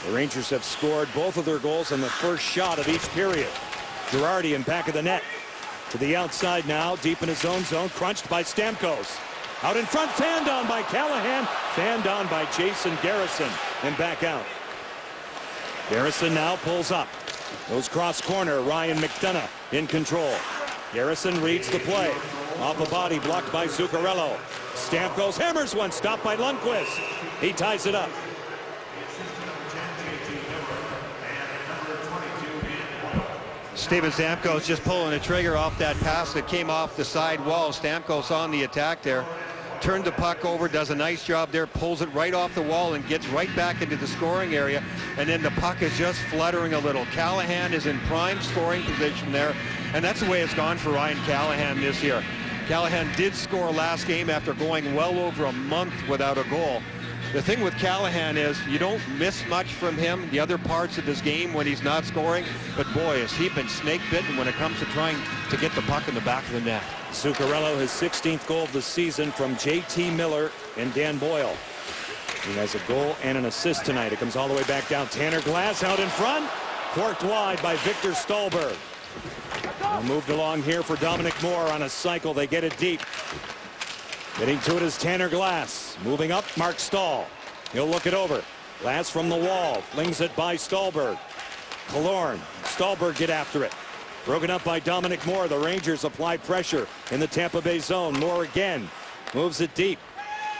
The Rangers have scored both of their goals in the first shot of each period. Girardi in back of the net. To the outside now, deep in his own zone, crunched by Stamkos. Out in front, fanned on by Callahan, fanned on by Jason Garrison, and back out. Garrison now pulls up. Goes cross corner, Ryan McDonough in control. Garrison reads the play. Off a body blocked by Zuccarello. Stamkos hammers one, stopped by Lundqvist. He ties it up. Steven Stamkos just pulling the trigger off that pass that came off the side wall. Stamkos on the attack there. Turned the puck over, does a nice job there, pulls it right off the wall and gets right back into the scoring area. And then the puck is just fluttering a little. Callahan is in prime scoring position there. And that's the way it's gone for Ryan Callahan this year. Callahan did score last game after going well over a month without a goal. The thing with Callahan is you don't miss much from him the other parts of his game when he's not scoring, but boy, has he been snake bitten when it comes to trying to get the puck in the back of the net. Zuccarello, his 16th goal of the season from J.T. Miller and Dan Boyle. He has a goal and an assist tonight. It comes all the way back down. Tanner Glass out in front, forked wide by Victor Stolberg. Now moved along here for Dominic Moore on a cycle. They get it deep. Getting to it is Tanner Glass. Moving up, Mark Stahl. He'll look it over. Glass from the wall. Flings it by Stolberg. Killorn. Stolberg get after it. Broken up by Dominic Moore. The Rangers apply pressure in the Tampa Bay zone. Moore again. Moves it deep.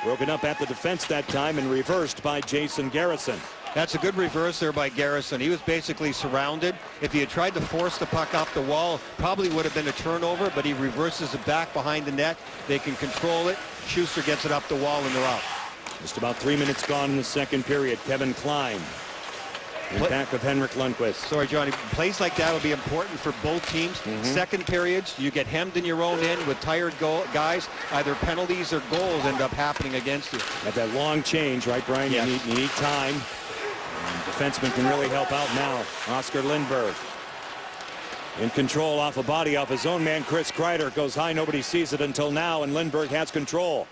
Broken up at the defense that time and reversed by Jason Garrison. That's a good reverse there by Garrison. He was basically surrounded. If he had tried to force the puck off the wall, probably would have been a turnover, but he reverses it back behind the net. They can control it. Schuster gets it up the wall and they're out. Just about 3 minutes gone in the second period. Kevin Klein in back of Henrik Lundqvist. Sorry, Johnny. Plays like that will be important for both teams. Second periods, you get hemmed in your own end with tired guys. Either penalties or goals end up happening against you. At that long change, right, Brian? Yes. You need time. And defenseman can really help out now. Oscar Lindberg in control off a body off his own man. Chris Kreider goes high. Nobody sees it until now, and Lindberg has control.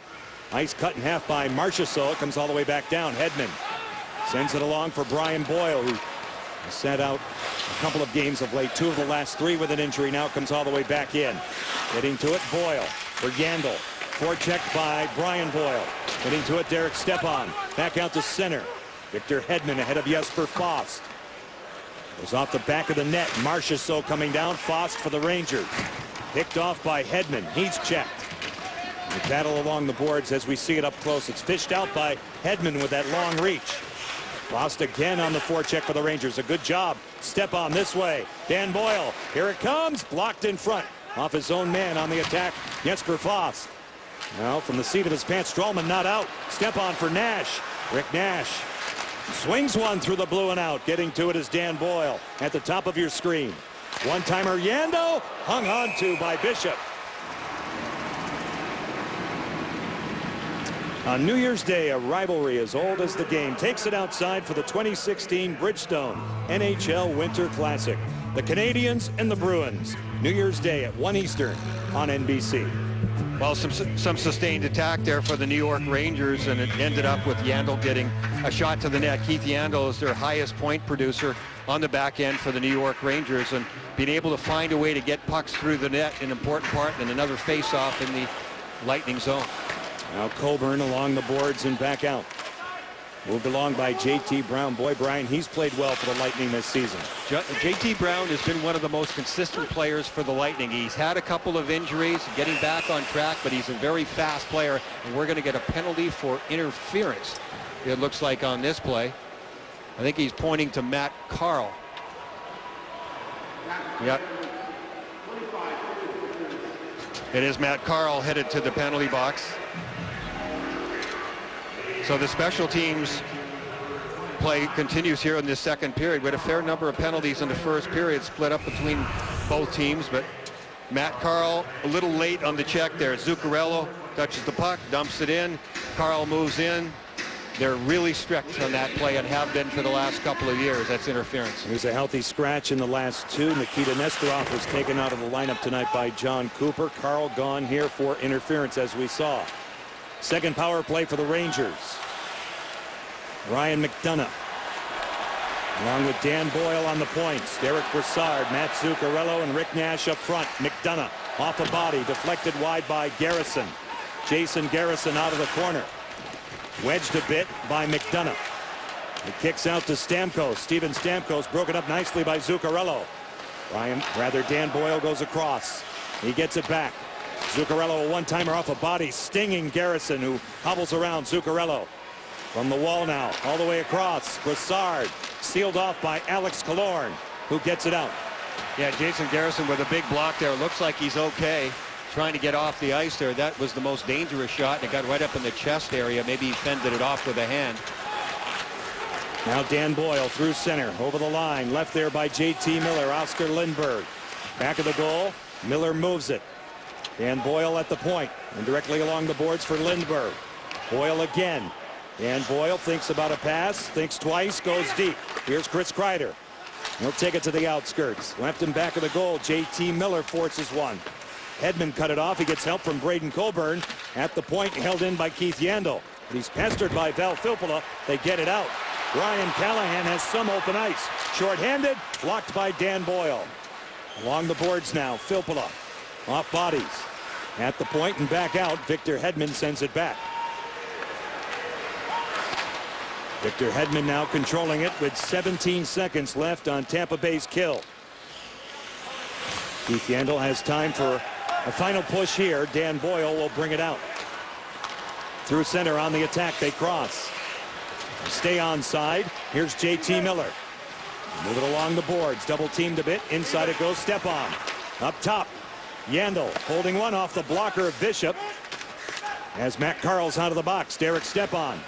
Ice cut in half by Marchessault. It comes all the way back down. Hedman sends it along for Brian Boyle, who has sat out a couple of games of late. 2 of the last 3 with an injury. Now comes all the way back in. Getting to it, Boyle for Yandel. Forechecked by Brian Boyle. Getting to it, Derek Stepan. Back out to center. Victor Hedman ahead of Jesper Fast. Goes off the back of the net. Marchessault coming down. Fast for the Rangers. Picked off by Hedman. He's checked. The battle along the boards as we see it up close. It's fished out by Hedman with that long reach. Fast again on the forecheck for the Rangers. A good job. Step on this way. Dan Boyle. Here it comes. Blocked in front. Off his own man on the attack. Jesper Fast. Now from the seat of his pants. Stralman not out. Step on for Nash. Rick Nash swings one through the blue and out. Getting to it is Dan Boyle at the top of your screen. One-timer Yando hung on to by Bishop. On New Year's Day, a rivalry as old as the game takes it outside for the 2016 Bridgestone NHL Winter Classic. The Canadiens and the Bruins. New Year's Day at 1 Eastern on NBC. Well, some sustained attack there for the New York Rangers, and it ended up with Yandel getting a shot to the net. Keith Yandel is their highest point producer on the back end for the New York Rangers, and being able to find a way to get pucks through the net, an important part, and another face-off in the Lightning zone. Now Coburn along the boards and back out. Moved along by J.T. Brown. Boy, Brian, he's played well for the Lightning this season. J.T. Brown has been one of the most consistent players for the Lightning. He's had a couple of injuries, getting back on track, but he's a very fast player, and we're going to get a penalty for interference, it looks like, on this play. I think he's pointing to Matt Carl. Yep. It is Matt Carl headed to the penalty box. So the special teams play continues here in this second period. We had a fair number of penalties in the first period, split up between both teams, but Matt Carl a little late on the check there. Zuccarello touches the puck, dumps it in. Carl moves in. They're really strict on that play and have been for the last couple of years. That's interference. There's a healthy scratch in the last two. Nikita Nesterov was taken out of the lineup tonight by John Cooper. Carl gone here for interference, as we saw. Second power play for the Rangers. Ryan McDonough along with Dan Boyle on the points. Derek Brassard, Matt Zuccarello, and Rick Nash up front. McDonough off the body, deflected wide by Garrison. Jason Garrison out of the corner. Wedged a bit by McDonough. It kicks out to Stamkos. Steven Stamkos broken up nicely by Zuccarello. Dan Boyle goes across. He gets it back. Zuccarello, a one-timer off a body, stinging Garrison, who hobbles around Zuccarello. From the wall now, all the way across. Brassard, sealed off by Alex Killorn, who gets it out. Yeah, Jason Garrison with a big block there. Looks like he's okay. Trying to get off the ice there. That was the most dangerous shot, and it got right up in the chest area. Maybe he fended it off with a hand. Now Dan Boyle through center, over the line, left there by J.T. Miller. Oscar Lindberg, back of the goal. Miller moves it. Dan Boyle at the point, and directly along the boards for Lindberg. Boyle again. Dan Boyle thinks about a pass, thinks twice, goes deep. Here's Chris Kreider. He'll take it to the outskirts. Left him back of the goal. J.T. Miller forces one. Hedman cut it off. He gets help from Braden Coburn. At the point, held in by Keith Yandel. He's pestered by Val Filppula. They get it out. Ryan Callahan has some open ice. Short-handed, blocked by Dan Boyle. Along the boards now, Filppula. Off bodies. At the point and back out, Victor Hedman sends it back. Victor Hedman now controlling it with 17 seconds left on Tampa Bay's kill. Keith Yandel has time for a final push here. Dan Boyle will bring it out. Through center on the attack, they cross. Stay onside. Here's J.T. Miller. Move it along the boards. Double teamed a bit. Inside it goes Stepan. Up top. Yandel holding one off the blocker of Bishop. As Matt Carl's out of the box. Derek Stepan.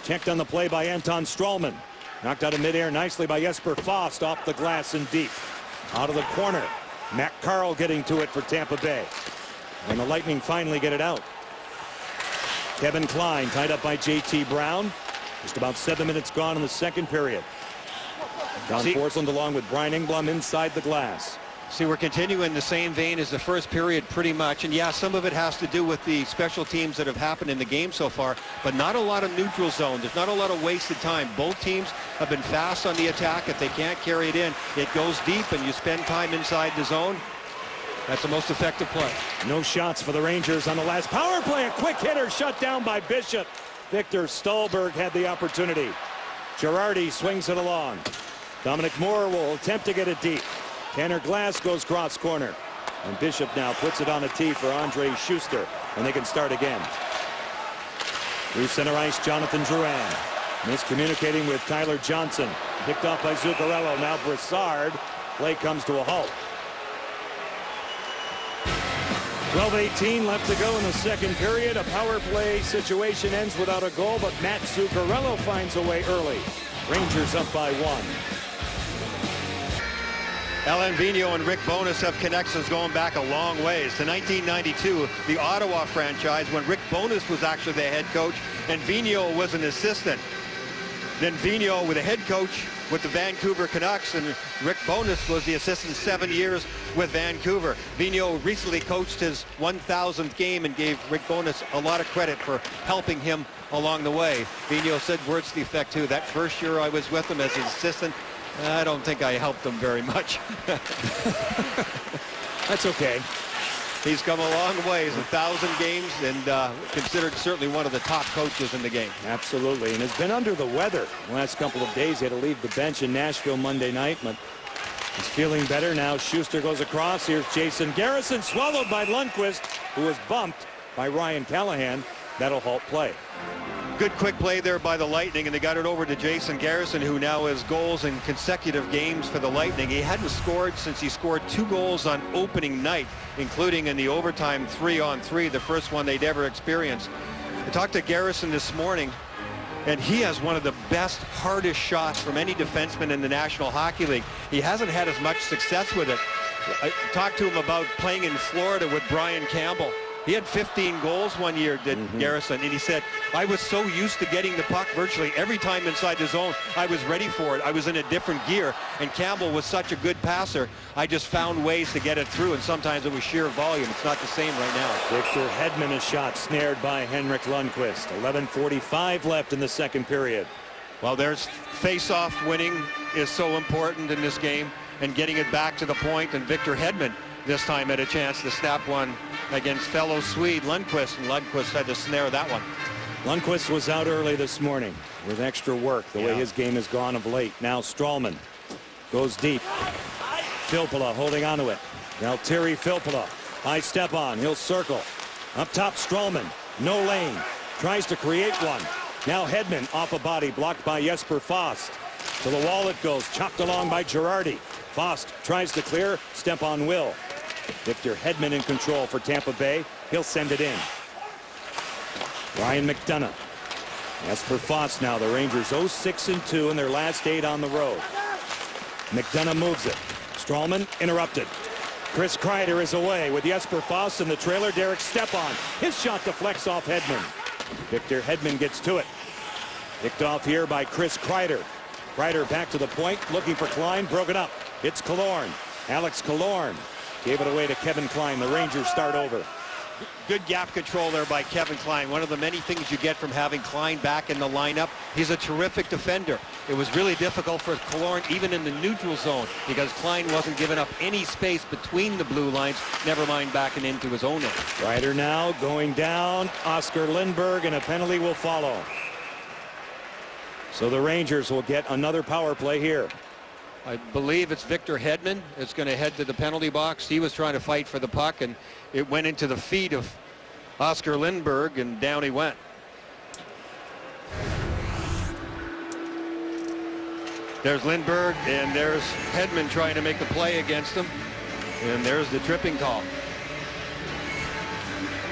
Checked on the play by Anton Stralman. Knocked out of midair nicely by Jesper Fast off the glass and deep. Out of the corner. Matt Carl getting to it for Tampa Bay. And the Lightning finally get it out. Kevin Klein tied up by J.T. Brown. Just about 7 minutes gone in the second period. John Forsland along with Brian Engblom inside the glass. See, we're continuing the same vein as the first period pretty much. And yeah, some of it has to do with the special teams that have happened in the game so far, but not a lot of neutral zone. There's not a lot of wasted time. Both teams have been fast on the attack. If they can't carry it in, it goes deep and you spend time inside the zone. That's the most effective play. No shots for the Rangers on the last power play. A quick hitter shut down by Bishop. Victor Stolberg had the opportunity. Girardi swings it along. Dominic Moore will attempt to get it deep. Tanner Glass goes cross corner. And Bishop now puts it on a tee for Andre Schuster. And they can start again. Through center ice, Jonathan Drouin. Miscommunicating with Tyler Johnson. Picked off by Zuccarello. Now Brassard. Play comes to a halt. 12:18 left to go in the second period. A power play situation ends without a goal, but Matt Zuccarello finds a way early. Rangers up by one. Alain Vigneault and Rick Bowness have connections going back a long ways to 1992, the Ottawa franchise, when Rick Bowness was actually the head coach and Vigneault was an assistant. Then Vigneault, with a head coach, with the Vancouver Canucks, and Rick Bowness was the assistant 7 years with Vancouver. Vigneault recently coached his 1,000th game and gave Rick Bowness a lot of credit for helping him along the way. Vigneault said words to the effect too, that first year I was with him as his assistant, I don't think I helped him very much. That's okay. He's come a long ways, 1,000 games, and considered certainly one of the top coaches in the game. Absolutely, and has been under the weather the last couple of days. He had to leave the bench in Nashville Monday night, but he's feeling better now. Schuster goes across. Here's Jason Garrison, swallowed by Lundqvist, who was bumped by Ryan Callahan. That'll halt play. Good quick play there by the Lightning, and they got it over to Jason Garrison, who now has goals in consecutive games for the Lightning. He hadn't scored since he scored 2 goals on opening night, including in the overtime 3-on-3, the first one they'd ever experienced. I talked to Garrison this morning, and he has one of the best, hardest shots from any defenseman in the National Hockey League. He hasn't had as much success with it. I talked to him about playing in Florida with Brian Campbell. He had 15 goals one year, did Garrison, and he said, I was so used to getting the puck virtually every time inside the zone, I was ready for it. I was in a different gear, and Campbell was such a good passer, I just found ways to get it through, and sometimes it was sheer volume. It's not the same right now. Victor Hedman, a shot snared by Henrik Lundqvist. 11:45 left in the second period. Well, there's face-off winning is so important in this game, and getting it back to the point, and Victor Hedman this time had a chance to snap one against fellow Swede Lundqvist, and Lundqvist had to snare that one. Lundqvist was out early this morning with extra work, the way his game has gone of late. Now Stralman goes deep. Filppula holding onto it. Now Terry Filppula. High step on. He'll circle. Up top Stralman. No lane. Tries to create one. Now Hedman off a body blocked by Jesper Fast. To the wall it goes. Chopped along by Girardi. Fast tries to clear. Step on Will. Victor Hedman in control for Tampa Bay. He'll send it in. Ryan McDonough. Jesper Fast now. The Rangers 0-6-2 in their last 8 on the road. McDonough moves it. Stralman interrupted. Chris Kreider is away with Jesper Fast in the trailer. Derek Stepan. His shot deflects off Hedman. Victor Hedman gets to it. Picked off here by Chris Kreider. Kreider back to the point, looking for Klein. Broke it up. It's Killorn. Alex Killorn gave it away to Kevin Klein. The Rangers start over. Good gap control there by Kevin Klein. One of the many things you get from having Klein back in the lineup. He's a terrific defender. It was really difficult for Killorn even in the neutral zone because Klein wasn't giving up any space between the blue lines, never mind backing into his own end. Kreider now going down. Oscar Lindberg, and a penalty will follow. So the Rangers will get another power play here. I believe it's Victor Hedman is going to head to the penalty box. He was trying to fight for the puck, and it went into the feet of Oscar Lindberg, and down he went. There's Lindberg, and there's Hedman trying to make the play against him, and there's the tripping call.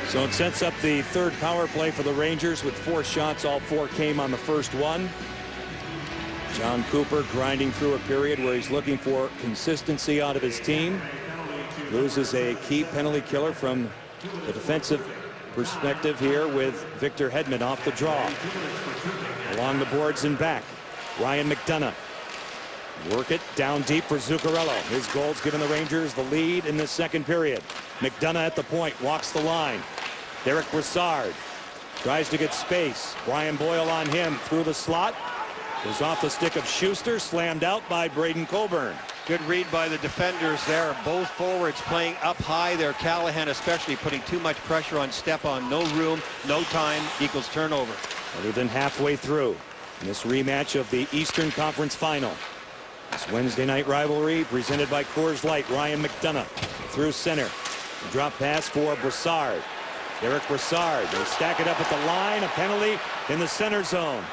So it sets up the third power play for the Rangers with 4 shots. All 4 came on the first one. John Cooper grinding through a period where he's looking for consistency out of his team. Loses a key penalty killer from the defensive perspective here with Victor Hedman off the draw. Along the boards and back. Ryan McDonough. Work it down deep for Zuccarello. His goals giving the Rangers the lead in this second period. McDonough at the point, walks the line. Derek Brassard tries to get space. Brian Boyle on him through the slot. Goes off the stick of Schuster, slammed out by Braden Coburn. Good read by the defenders there. Both forwards playing up high there. Callahan especially putting too much pressure on Stepan. No room, no time, equals turnover. Other than halfway through in this rematch of the Eastern Conference Final. This Wednesday night rivalry presented by Coors Light. Ryan McDonough through center. Drop pass for Brassard. Derek Brassard. They stack it up at the line. A penalty in the center zone.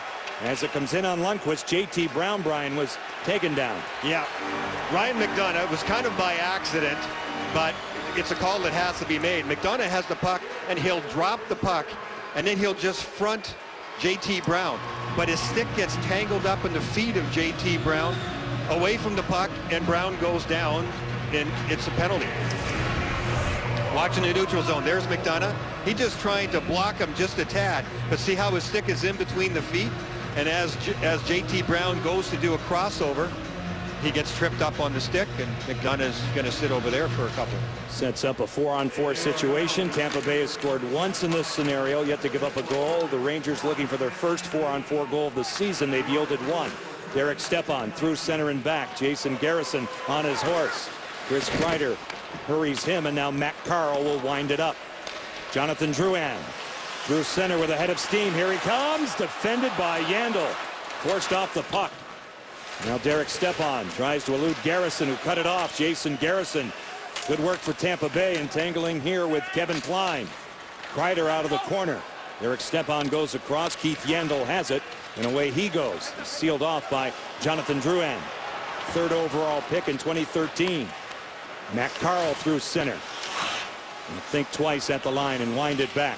As it comes in on Lundqvist, J.T. Brown, Brian, was taken down. Yeah. Ryan McDonough was kind of by accident, but it's a call that has to be made. McDonough has the puck, and he'll drop the puck, and then he'll just front J.T. Brown. But his stick gets tangled up in the feet of J.T. Brown, away from the puck, and Brown goes down, and it's a penalty. Watching the neutral zone, there's McDonough. He's just trying to block him just a tad, but see how his stick is in between the feet? And as JT Brown goes to do a crossover, he gets tripped up on the stick, and McDonough is going to sit over there for a couple. Sets up a 4-on-4 situation. Tampa Bay has scored once in this scenario, yet to give up a goal. The Rangers looking for their first 4-on-4 goal of the season. They've yielded one. Derek Stepan through center and back. Jason Garrison on his horse. Chris Kreider hurries him, and now Matt Carl will wind it up. Jonathan Drouin through center with a head of steam. Here he comes, defended by Yandel. Forced off the puck. Now Derek Stepan tries to elude Garrison, who cut it off. Jason Garrison. Good work for Tampa Bay, entangling here with Kevin Klein. Kreider out of the corner. Derek Stepan goes across. Keith Yandel has it, and away he goes. Sealed off by Jonathan Drouin. Third overall pick in 2013. Matt Carl through center. And think twice at the line and wind it back.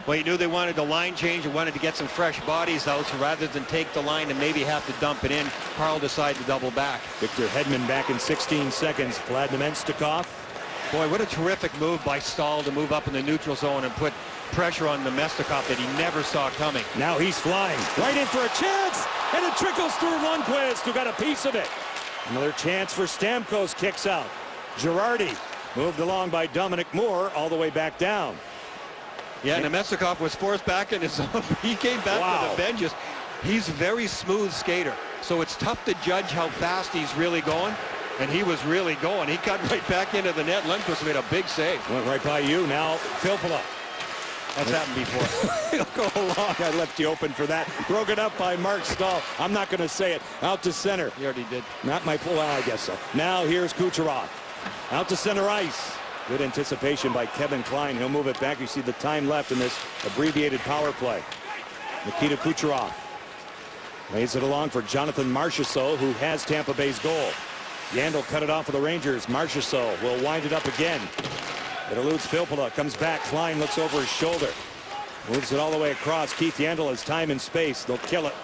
Well, you knew they wanted the line change and wanted to get some fresh bodies out, so rather than take the line and maybe have to dump it in, Carl decided to double back. Victor Hedman back in 16 seconds. Vlad Nemestikov. Boy, what a terrific move by Stahl to move up in the neutral zone and put pressure on Nemestikov that he never saw coming. Now he's flying right in for a chance, and it trickles through Lundqvist, who got a piece of it. Another chance for Stamkos, kicks out. Girardi moved along by Dominic Moore all the way back down. Yeah, Nemestikov was forced back in his zone. He came back to the benches. He's a very smooth skater, so it's tough to judge how fast he's really going, and he was really going. He cut right back into the net. Lundqvist made a big save. Went right by you. Now Filppula. That's happened before. He'll go along. I left you open for that. Broken up by Mark Stahl. I'm not going to say it. Out to center. You already did. Not my pull. I guess so. Now here's Kucherov. Out to center ice. Good anticipation by Kevin Klein. He'll move it back. You see the time left in this abbreviated power play. Nikita Kucherov lays it along for Jonathan Marchessault, who has Tampa Bay's goal. Yandel cut it off for the Rangers. Marchessault will wind it up again. It eludes Filppula. Comes back. Klein looks over his shoulder. Moves it all the way across. Keith Yandel has time and space. They'll kill it.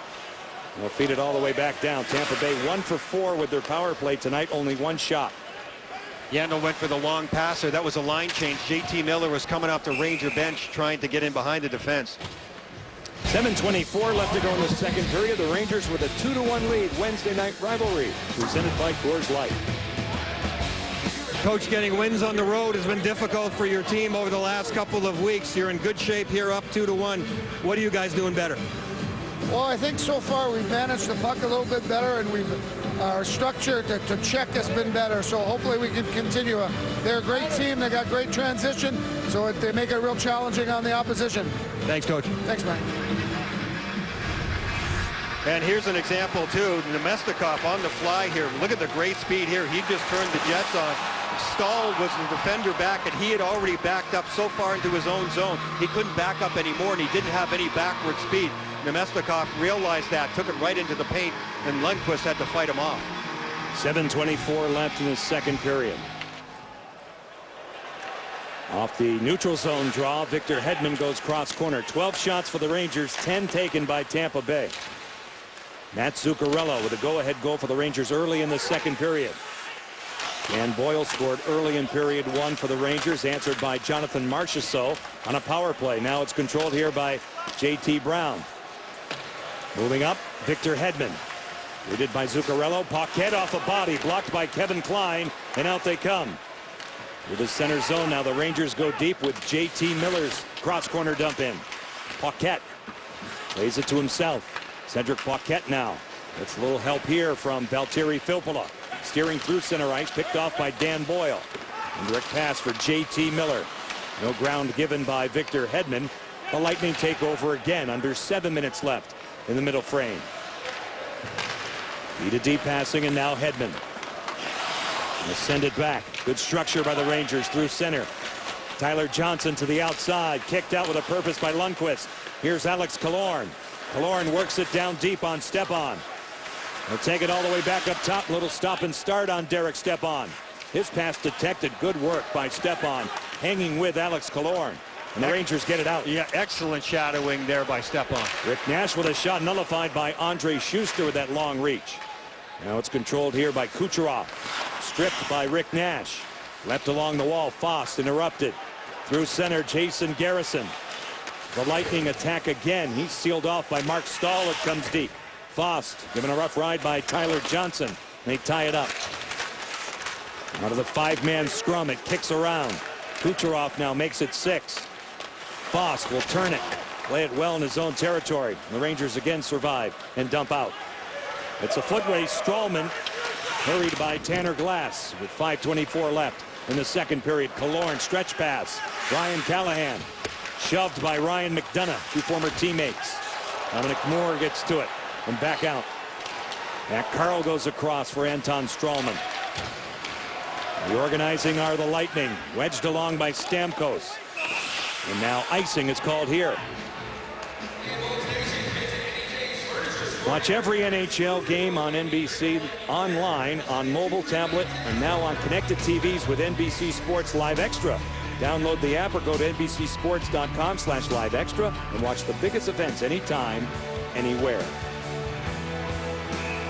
They'll feed it all the way back down. Tampa Bay 1 for 4 with their power play tonight. Only one shot. Yandel went for the long passer. That was a line change. JT Miller was coming off the Ranger bench trying to get in behind the defense. 7:24 left to go in the second period. The Rangers with a 2-1 lead. Wednesday night rivalry presented by Coors Light. Coach, getting wins on the road has been difficult for your team over the last couple of weeks. You're in good shape here, up 2-1. What are you guys doing better? Well, I think so far we've managed the puck a little bit better, and our structure to check has been better. So hopefully we can continue. They're a great team. They got great transition, so they make it real challenging on the opposition. Thanks, Coach. Thanks, Mike. And here's an example, too. Nemestikov on the fly here. Look at the great speed here. He just turned the Jets on. Stahl was the defender back, and he had already backed up so far into his own zone. He couldn't back up anymore, and he didn't have any backward speed. Nemestikov realized that, took it right into the paint, and Lundqvist had to fight him off. 7:24 left in the second period. Off the neutral zone draw, Victor Hedman goes cross corner. 12 shots for the Rangers, 10 taken by Tampa Bay. Matt Zuccarello with a go-ahead goal for the Rangers early in the second period. Dan Boyle scored early in period 1 for the Rangers, answered by Jonathan Marchessault on a power play. Now it's controlled here by JT Brown. Moving up, Victor Hedman. Leaded by Zuccarello. Paquette off a body, blocked by Kevin Klein, and out they come. With the center zone now, the Rangers go deep with JT Miller's cross corner dump in. Paquette lays it to himself. Cedric Paquette now. Gets a little help here from Valtteri Filppula. Steering through center ice, picked off by Dan Boyle. And direct pass for JT Miller. No ground given by Victor Hedman. The Lightning take over again, under 7 minutes left in the middle frame. Feed a deep passing, and now Hedman. And send it back. Good structure by the Rangers through center. Tyler Johnson to the outside. Kicked out with a purpose by Lundqvist. Here's Alex Killorn. Killorn works it down deep on Stepan. They'll take it all the way back up top. Little stop and start on Derek Stepan. His pass detected. Good work by Stepan, hanging with Alex Killorn. And the Rangers get it out. Yeah, excellent shadowing there by Stepan. Rick Nash with a shot nullified by Andre Schuster with that long reach. Now it's controlled here by Kucherov. Stripped by Rick Nash. Left along the wall. Fost interrupted. Through center, Jason Garrison. The Lightning attack again. He's sealed off by Mark Stahl. It comes deep. Fost given a rough ride by Tyler Johnson. They tie it up. Out of the 5-man scrum, it kicks around. Kucherov now makes it 6. Fost will turn it. Play it well in his own territory. The Rangers again survive and dump out. It's a foot race. Stralman hurried by Tanner Glass with 5:24 left in the second period. Killorn stretch pass. Ryan Callahan shoved by Ryan McDonough, 2 former teammates. Dominic Moore gets to it and back out. Matt Carl goes across for Anton Stralman. The organizing are the Lightning, wedged along by Stamkos. And now icing is called here. Watch every NHL game on NBC online, on mobile, tablet, and now on connected TVs with NBC Sports Live Extra. Download the app or go to NBCSports.com/Live Extra and watch the biggest events anytime, anywhere.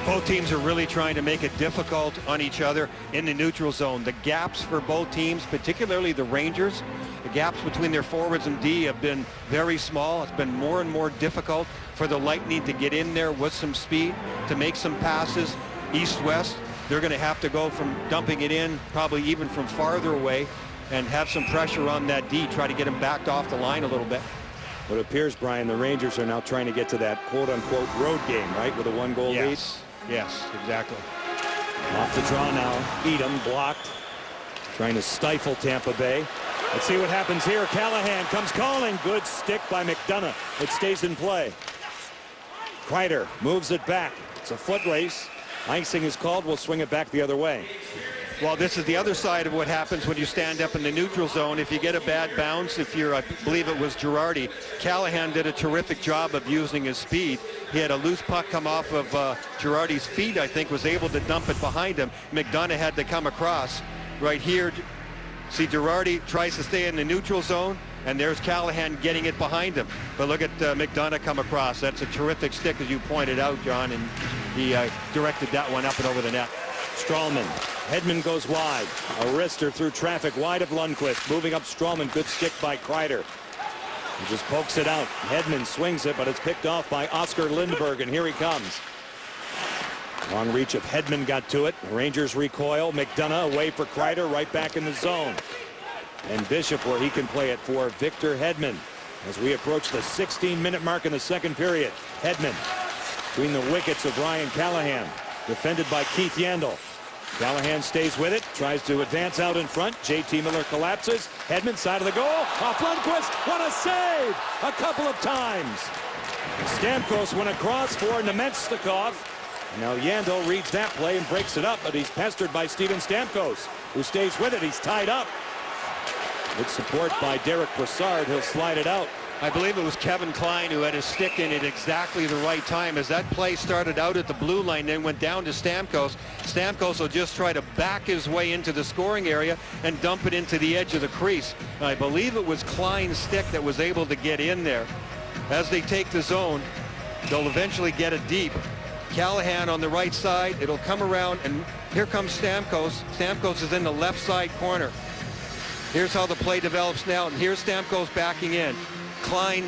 Both teams are really trying to make it difficult on each other in the neutral zone. The gaps for both teams, particularly the Rangers, the gaps between their forwards and D have been very small. It's been more and more difficult for the Lightning to get in there with some speed, to make some passes east-west. They're going to have to go from dumping it in, probably even from farther away, and have some pressure on that D, try to get him backed off the line a little bit. What appears, Brian, the Rangers are now trying to get to that quote-unquote road game, right, with a 1-goal lead? Yes, exactly. Off the draw now. Edom blocked. Trying to stifle Tampa Bay. Let's see what happens here. Callahan comes calling. Good stick by McDonough. It stays in play. Kreider moves it back. It's a foot race. Icing is called. We'll swing it back the other way. Well, this is the other side of what happens when you stand up in the neutral zone. If you get a bad bounce, if you're, I believe it was Girardi, Callahan did a terrific job of using his speed. He had a loose puck come off of Girardi's feet, I think, was able to dump it behind him. McDonough had to come across. Right here, see Girardi tries to stay in the neutral zone, and there's Callahan getting it behind him. But look at McDonough come across. That's a terrific stick, as you pointed out, John, and he directed that one up and over the net. Stralman. Hedman goes wide. A wrister through traffic wide of Lundqvist. Moving up Stralman. Good stick by Kreider. He just pokes it out. Hedman swings it, but it's picked off by Oscar Lindberg, and here he comes. Long reach of Hedman got to it. The Rangers recoil. McDonough away for Kreider, right back in the zone. And Bishop where he can play it for Victor Hedman. As we approach the 16-minute mark in the second period. Hedman between the wickets of Ryan Callahan. Defended by Keith Yandel. Callahan stays with it, tries to advance out in front. JT Miller collapses. Hedman side of the goal. Off Lundqvist. What a save! A couple of times. Stamkos went across for Nemetstikov. Now Yandel reads that play and breaks it up, but he's pestered by Steven Stamkos, who stays with it. He's tied up. Good support by Derek Brassard. He'll slide it out. I believe it was Kevin Klein who had his stick in at exactly the right time. As that play started out at the blue line, then went down to Stamkos. Stamkos will just try to back his way into the scoring area and dump it into the edge of the crease. I believe it was Klein's stick that was able to get in there. As they take the zone, they'll eventually get it deep. Callahan on the right side. It'll come around, and here comes Stamkos. Stamkos is in the left side corner. Here's how the play develops now, and here's Stamkos backing in. Klein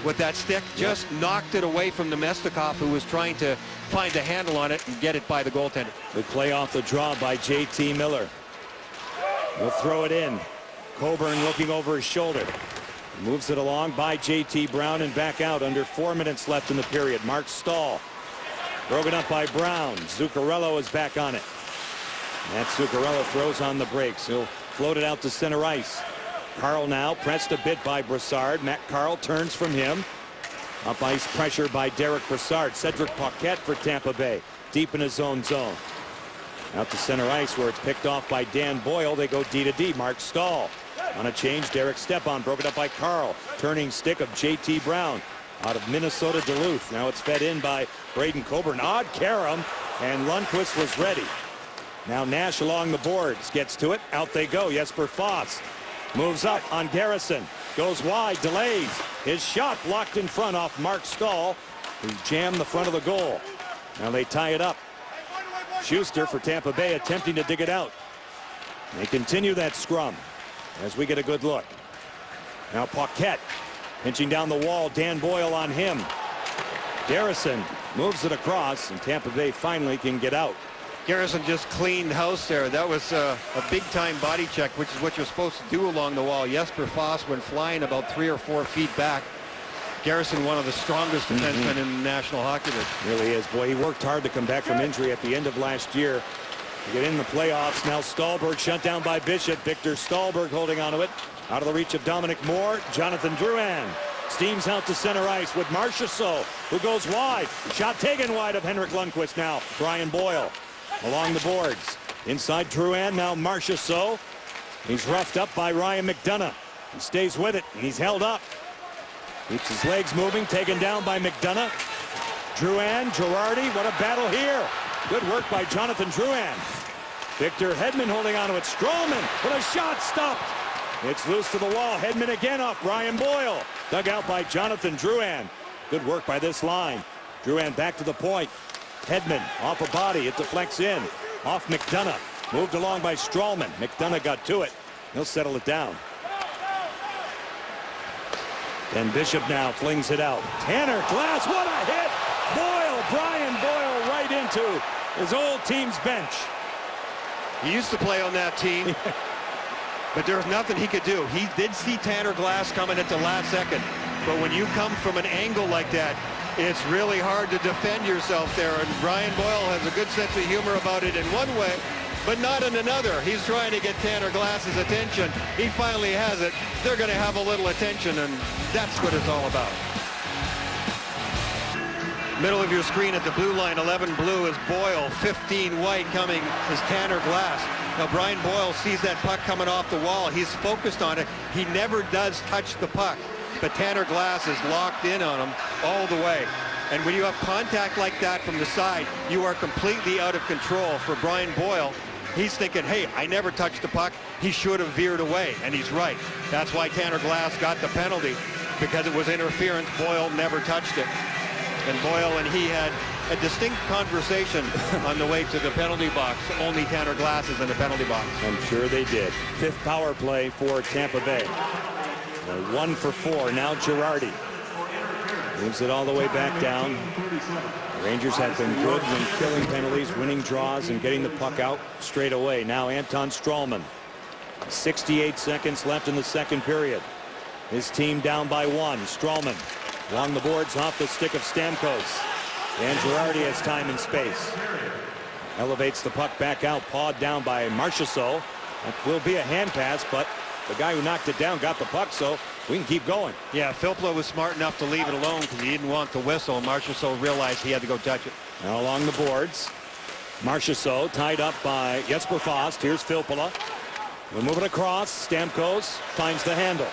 with that stick just knocked it away from Nemetstikov, who was trying to find a handle on it and get it by the goaltender. Good play off the draw by JT Miller. He'll throw it in. Coburn looking over his shoulder. Moves it along by JT Brown and back out under 4 minutes left in the period. Mark Stahl. Broken up by Brown. Zuccarello is back on it. Matt Zuccarello throws on the brakes. He'll float it out to center ice. Carl now pressed a bit by Brassard. Matt Carl turns from him. Up ice pressure by Derek Brassard. Cedric Paquette for Tampa Bay. Deep in his own zone. Out to center ice where it's picked off by Dan Boyle. They go D to D. Mark Stahl. On a change, Derek Stepan broken up by Carl. Turning stick of JT Brown out of Minnesota Duluth. Now it's fed in by Braden Coburn. Odd carom, and Lundqvist was ready. Now Nash along the boards. Gets to it. Out they go. Jesper Fast. Moves up on Garrison. Goes wide. Delays. His shot blocked in front off Mark Stahl, who jammed the front of the goal. Now they tie it up. Schuster for Tampa Bay attempting to dig it out. They continue that scrum as we get a good look. Now Paquette Pinching down the wall, Dan Boyle on him. Garrison moves it across, and Tampa Bay finally can get out. Garrison just cleaned house there. That was a big-time body check, which is what you're supposed to do along the wall. Jesper Foss went flying about 3 or 4 feet back. Garrison, one of the strongest defensemen in the National Hockey League. Really is. Boy, he worked hard to come back from injury at the end of last year to get in the playoffs. Now Stallberg shut down by Bishop. Victor Stallberg holding onto it. Out of the reach of Dominic Moore. Jonathan Drouin steams out to center ice with Marchessault, who goes wide. Shot taken wide of Henrik Lundqvist now. Brian Boyle along the boards. Inside Drouin, now Marchessault. He's roughed up by Ryan McDonough. He stays with it, and he's held up. Keeps his legs moving, taken down by McDonough. Drouin, Girardi, what a battle here. Good work by Jonathan Drouin. Victor Hedman holding on to it. Stroman, what a shot, stopped. It's loose to the wall. Hedman again off Brian Boyle. Dug out by Jonathan Drouin. Good work by this line. Drouin back to the point. Hedman off a body. It deflects in. Off McDonough. Moved along by Stralman. McDonough got to it. He'll settle it down. And Bishop now flings it out. Tanner Glass, what a hit! Boyle, Brian Boyle right into his old team's bench. He used to play on that team. But there was nothing he could do. He did see Tanner Glass coming at the last second. But when you come from an angle like that, it's really hard to defend yourself there. And Brian Boyle has a good sense of humor about it in one way, but not in another. He's trying to get Tanner Glass's attention. He finally has it. They're going to have a little attention, and that's what it's all about. Middle of your screen at the blue line, 11 blue is Boyle, 15 white coming is Tanner Glass. Now Brian Boyle sees that puck coming off the wall. He's focused on it. He never does touch the puck, but Tanner Glass is locked in on him all the way. And when you have contact like that from the side, you are completely out of control. For Brian Boyle, he's thinking, hey, I never touched the puck. He should have veered away, and he's right. That's why Tanner Glass got the penalty, because it was interference. Boyle never touched it. And Boyle and he had a distinct conversation on the way to the penalty box. Only Tanner Glass is in the penalty box. I'm sure they did. 5th power play for Tampa Bay. 1 for 4. Now Girardi moves it all the way back down. The Rangers have been good when killing penalties, winning draws, and getting the puck out straight away. Now Anton Stralman. 68 seconds left in the second period. His team down by 1. Stralman along the boards off the stick of Stamkos. And Girardi has time and space. Elevates the puck back out, pawed down by Marchessault. That will be a hand pass, but the guy who knocked it down got the puck, so we can keep going. Yeah, Filppula was smart enough to leave it alone because he didn't want the whistle. Marchessault realized he had to go touch it. Now along the boards. Marchessault tied up by Jesper Foss. Here's Filppula. We'll move it across. Stamkos finds the handle.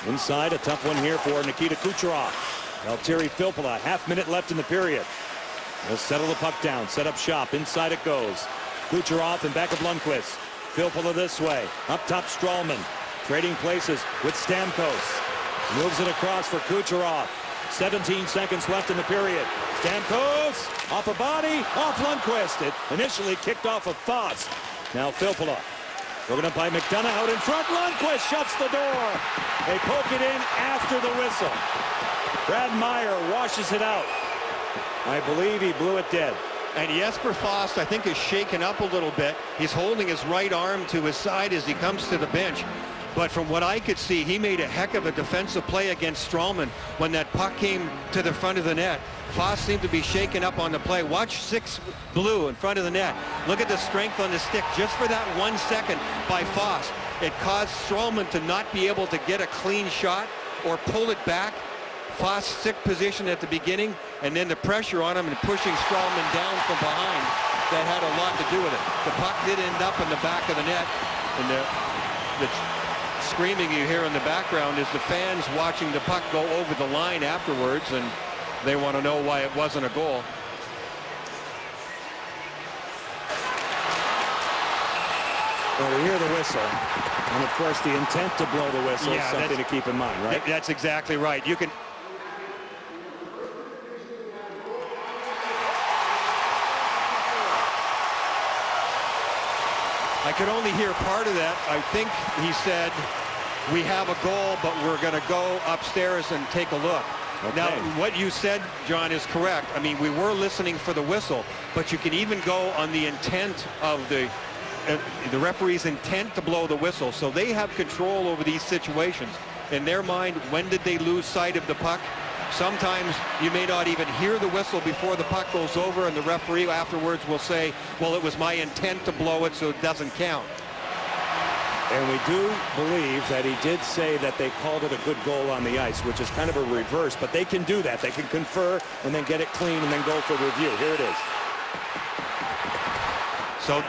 Inside, a tough one here for Nikita Kucherov. Valtteri Filppula, half-minute left in the period. He'll settle the puck down, set up shop. Inside it goes. Kucherov in back of Lundqvist. Filppula this way. Up top, Stralman. Trading places with Stamkos. Moves it across for Kucherov. 17 seconds left in the period. Stamkos off a body, off Lundqvist. It initially kicked off of Foss. Now Filppula. Broken up by McDonough out in front. Lundqvist shuts the door. They poke it in after the whistle. Brad Meyer washes it out. I believe he blew it dead. And Jesper Foss, I think, is shaken up a little bit. He's holding his right arm to his side as he comes to the bench. But from what I could see, he made a heck of a defensive play against Stralman when that puck came to the front of the net. Foss seemed to be shaken up on the play. Watch 6 blue in front of the net. Look at the strength on the stick just for that 1 second by Foss. It caused Stralman to not be able to get a clean shot or pull it back. Foss sick position at the beginning, and then the pressure on him and pushing Stralman down from behind. That had a lot to do with it. The puck did end up in the back of the net, and the screaming you hear in the background is the fans watching the puck go over the line afterwards, and they want to know why it wasn't a goal. Well, we hear the whistle, and of course the intent to blow the whistle is something to keep in mind, right? That's exactly right. You can. I could only hear part of that. I think he said we have a goal, but we're going to go upstairs and take a look. Okay. Now, what you said, John, is correct. I mean, we were listening for the whistle, but you can even go on the intent of the referee's intent to blow the whistle. So they have control over these situations. In their mind, when did they lose sight of the puck? Sometimes you may not even hear the whistle before the puck goes over, and the referee afterwards will say, well, it was my intent to blow it, so it doesn't count. And we do believe that he did say that they called it a good goal on the ice, which is kind of a reverse, but they can do that. They can confer and then get it clean and then go for review. Here it is. So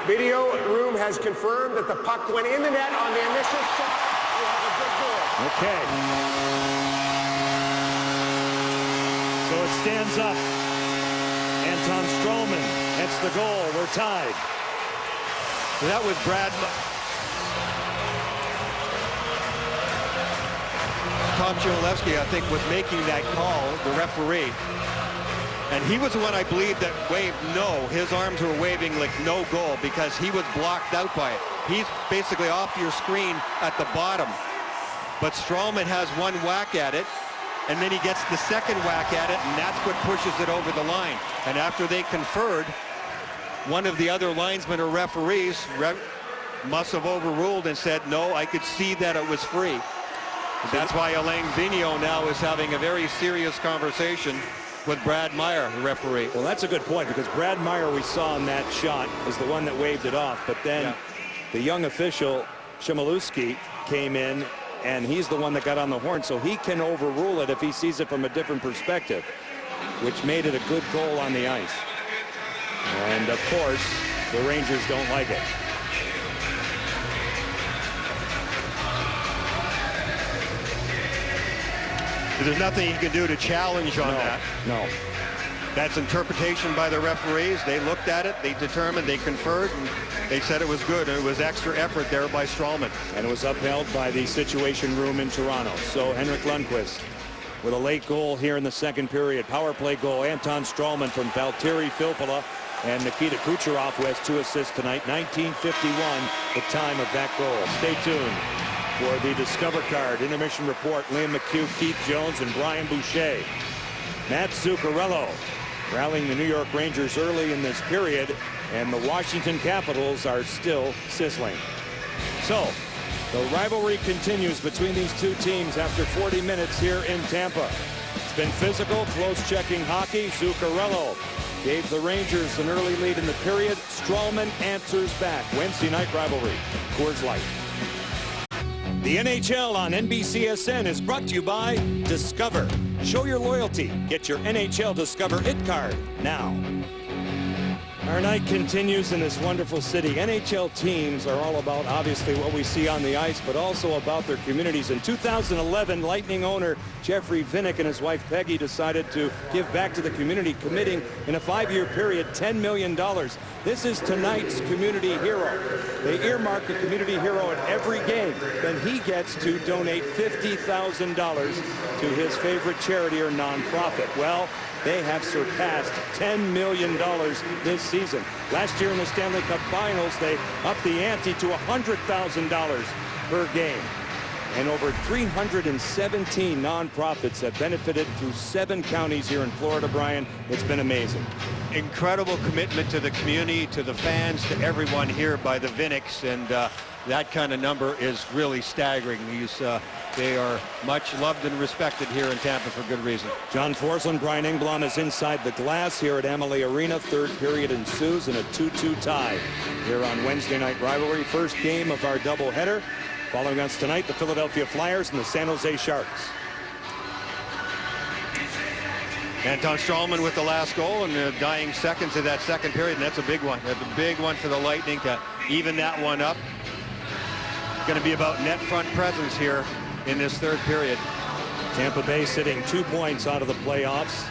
video room has confirmed that the puck went in the net on the initial shot. We have a good goal. Okay. So it stands up. Anton Stralman hits the goal. We're tied. So that was Brad. Tom Chmielewski, I think, was making that call, the referee. And he was the one, I believe, that waved no. His arms were waving like no goal because he was blocked out by it. He's basically off your screen at the bottom. But Stralman has one whack at it, and then he gets the second whack at it, and that's what pushes it over the line. And after they conferred, one of the other linesmen or referees must have overruled and said, no, I could see that it was free. That's why Alain Vigneault now is having a very serious conversation with Brad Meyer, the referee. Well, that's a good point, because Brad Meyer, we saw in that shot, is the one that waved it off. But then the young official, Chmielewski, came in, and he's the one that got on the horn, so he can overrule it if he sees it from a different perspective, which made it a good goal on the ice. And, of course, the Rangers don't like it. There's nothing you can do to challenge on that. No. That's interpretation by the referees. They looked at it, they determined, they conferred, and they said it was good. And it was extra effort there by Stralman. And it was upheld by the Situation Room in Toronto. So Henrik Lundqvist with a late goal here in the second period. Power play goal. Anton Stralman from Valtteri Filppula and Nikita Kucherov, who has 2 assists tonight. 1951, the time of that goal. Stay tuned for the Discover Card intermission report. Liam McHugh, Keith Jones, and Brian Boucher. Matt Zuccarello rallying the New York Rangers early in this period, and the Washington Capitals are still sizzling. So the rivalry continues between these two teams after 40 minutes here in Tampa. It's been physical, close-checking hockey. Zuccarello gave the Rangers an early lead in the period. Stralman answers back. Wednesday night rivalry, Coors Light. The NHL on NBCSN is brought to you by Discover. Show your loyalty. Get your NHL Discover IT card now. Our night continues in this wonderful city. NHL teams are all about, obviously, what we see on the ice, but also about their communities. In 2011, Lightning owner Jeffrey Vinik and his wife Peggy decided to give back to the community, committing in a 5-year period $10 million. This is tonight's community hero. They earmark a community hero at every game. Then he gets to donate $50,000 to his favorite charity or nonprofit. Well, they have surpassed $10 million this season. Last year in the Stanley Cup Finals, they upped the ante to $100,000 per game. And over 317 nonprofits have benefited through 7 counties here in Florida, Brian. It's been amazing. Incredible commitment to the community, to the fans, to everyone here by the Viniks, and that kind of number is really staggering. They are much loved and respected here in Tampa for good reason. John Forsland, Brian Engblom is inside the glass here at Amalie Arena. Third period ensues in a 2-2 tie here on Wednesday night rivalry. First game of our doubleheader. Following us tonight, the Philadelphia Flyers and the San Jose Sharks. Anton Stralman with the last goal in the dying seconds of that second period, and that's a big one. That's a big one for the Lightning to even that one up. Going to be about net front presence here in this third period. Tampa Bay sitting 2 points out of the playoffs.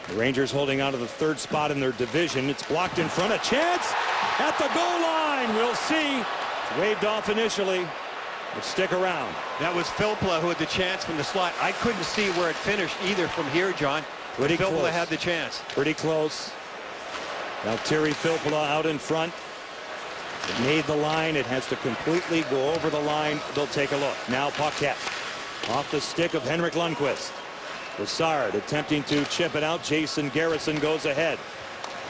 The Rangers holding on to the third spot in their division. It's blocked in front. A chance at the goal line. We'll see. It's waved off initially, but stick around. That was Filppula who had the chance from the slot. I couldn't see where it finished either from here, John. But Filppula had the chance. Pretty close. Valtteri Filppula out in front. It made the line. It has to completely go over the line. They'll take a look. Now Paquette off the stick of Henrik Lundqvist. Brassard attempting to chip it out. Jason Garrison goes ahead.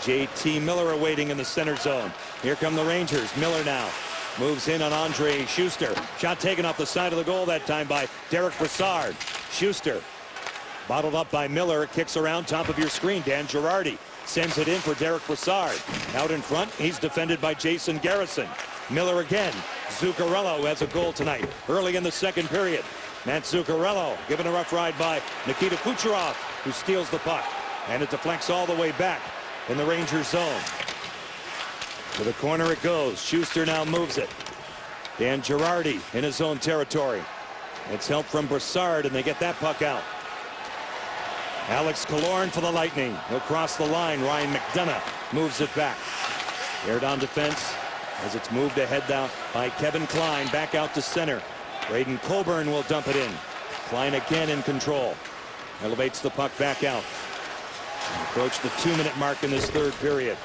JT Miller awaiting in the center zone. Here come the Rangers. Miller now moves in on Andre Schuster. Shot taken off the side of the goal that time by Derek Brassard. Schuster bottled up by Miller. Kicks around top of your screen. Dan Girardi sends it in for Derek Brassard. Out in front, he's defended by Jason Garrison. Miller again. Zuccarello has a goal tonight early in the second period. Matt Zuccarello given a rough ride by Nikita Kucherov, who steals the puck. And it deflects all the way back in the Rangers zone. To the corner it goes. Schuster now moves it. Dan Girardi in his own territory. It's help from Brassard, and they get that puck out. Alex Killorn for the Lightning. He'll cross the line. Ryan McDonough moves it back. Aired on defense as it's moved ahead down by Kevin Klein. Back out to center. Braden Coburn will dump it in. Klein again in control. Elevates the puck back out. Approach the 2-minute mark in this third period.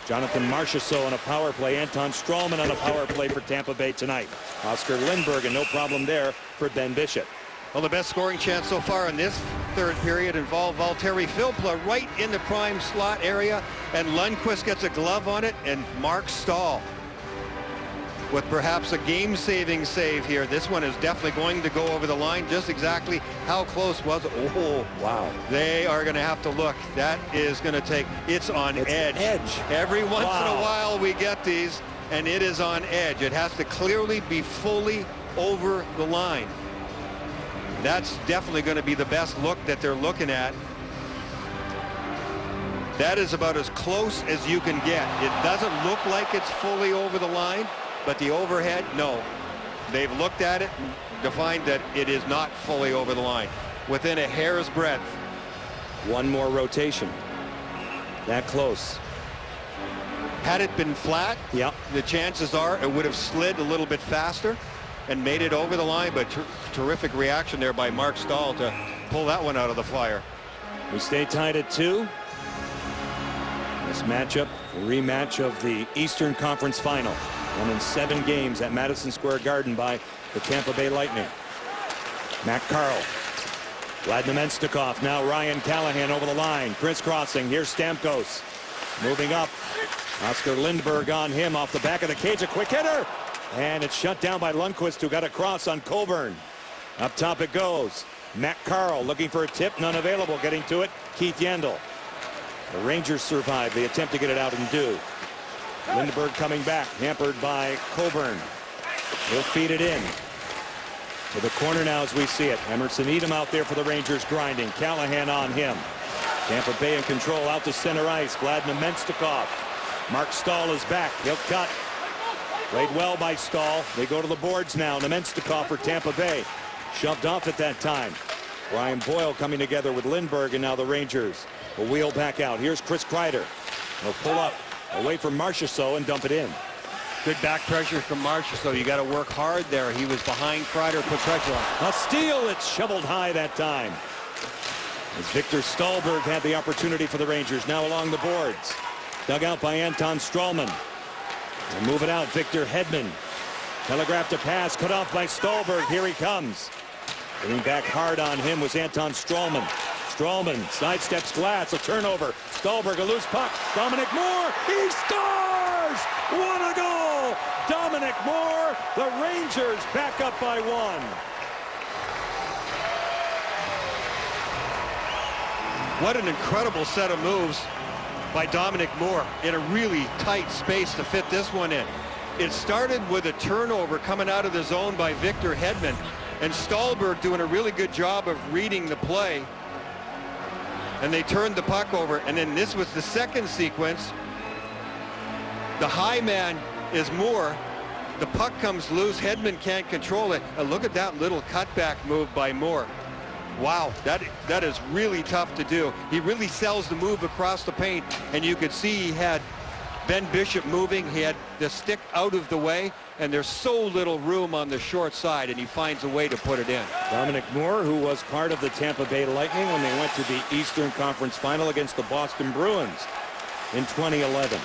Jonathan Marchessault on a power play. Anton Strawman on a power play for Tampa Bay tonight. Oscar Lindberg, and no problem there for Ben Bishop. Well, the best scoring chance so far in this third period involved Valtteri Filppula right in the prime slot area, and Lundqvist gets a glove on it, and Mark Stahl with perhaps a game-saving save here. This one is definitely going to go over the line. Just exactly how close was it? Oh, wow. They are going to have to look. That is going to take, it's on edge. Every once in a while we get these, and it is on edge. It has to clearly be fully over the line. That's definitely going to be the best look that they're looking at. That is about as close as you can get. It doesn't look like it's fully over the line, but the overhead, no. They've looked at it and defined that it is not fully over the line. Within a hair's breadth. One more rotation. That close. Had it been flat, yep, the chances are it would have slid a little bit faster and made it over the line, but terrific reaction there by Mark Stahl to pull that one out of the fire. We stay tied at 2. This matchup, a rematch of the Eastern Conference Final. Won in 7 games at Madison Square Garden by the Tampa Bay Lightning. Matt Carl. Vlad Nemenstikov. Now Ryan Callahan over the line. Crisscrossing. Here's Stamkos. Moving up. Oscar Lindberg on him off the back of the cage. A quick hitter. And it's shut down by Lundqvist, who got a cross on Coburn. Up top it goes. Matt Carl looking for a tip. None available. Getting to it. Keith Yandel. The Rangers survive the attempt to get it out and do. Lindberg coming back, hampered by Coburn. He'll feed it in. To the corner now as we see it. Emerson Edom out there for the Rangers grinding. Callahan on him. Tampa Bay in control out to center ice. Vlad Nemenstikov. Mark Stahl is back. He'll cut. Played well by Stahl. They go to the boards now. Nemenstikov for Tampa Bay. Shoved off at that time. Brian Boyle coming together with Lindberg, and now the Rangers will wheel back out. Here's Chris Kreider. He'll pull up away from Marchessault and dump it in. Good back pressure from Marchessault. You got to work hard there. He was behind Kreider, put pressure on. A steal. It's shoveled high that time. As Victor Stahlberg had the opportunity for the Rangers. Now along the boards. Dug out by Anton Strawman. And move it out. Victor Hedman. Telegraphed a pass. Cut off by Stahlberg. Here he comes. Getting back hard on him was Anton Strawman. Strawman sidesteps glass. A turnover. Stahlberg a loose puck. Dominic Moore. He scores! What a goal! Dominic Moore. The Rangers back up by 1. What an incredible set of moves by Dominic Moore in a really tight space to fit this one in. It started with a turnover coming out of the zone by Victor Hedman, and Stahlberg doing a really good job of reading the play. And they turned the puck over, and then this was the second sequence. The high man is Moore. The puck comes loose. Hedman can't control it. And look at that little cutback move by Moore. Wow, that is really tough to do. He really sells the move across the paint, and you could see he had Ben Bishop moving. He had the stick out of the way, and there's so little room on the short side, and he finds a way to put it in. Dominic Moore, who was part of the Tampa Bay Lightning when they went to the Eastern Conference Final against the Boston Bruins in 2011.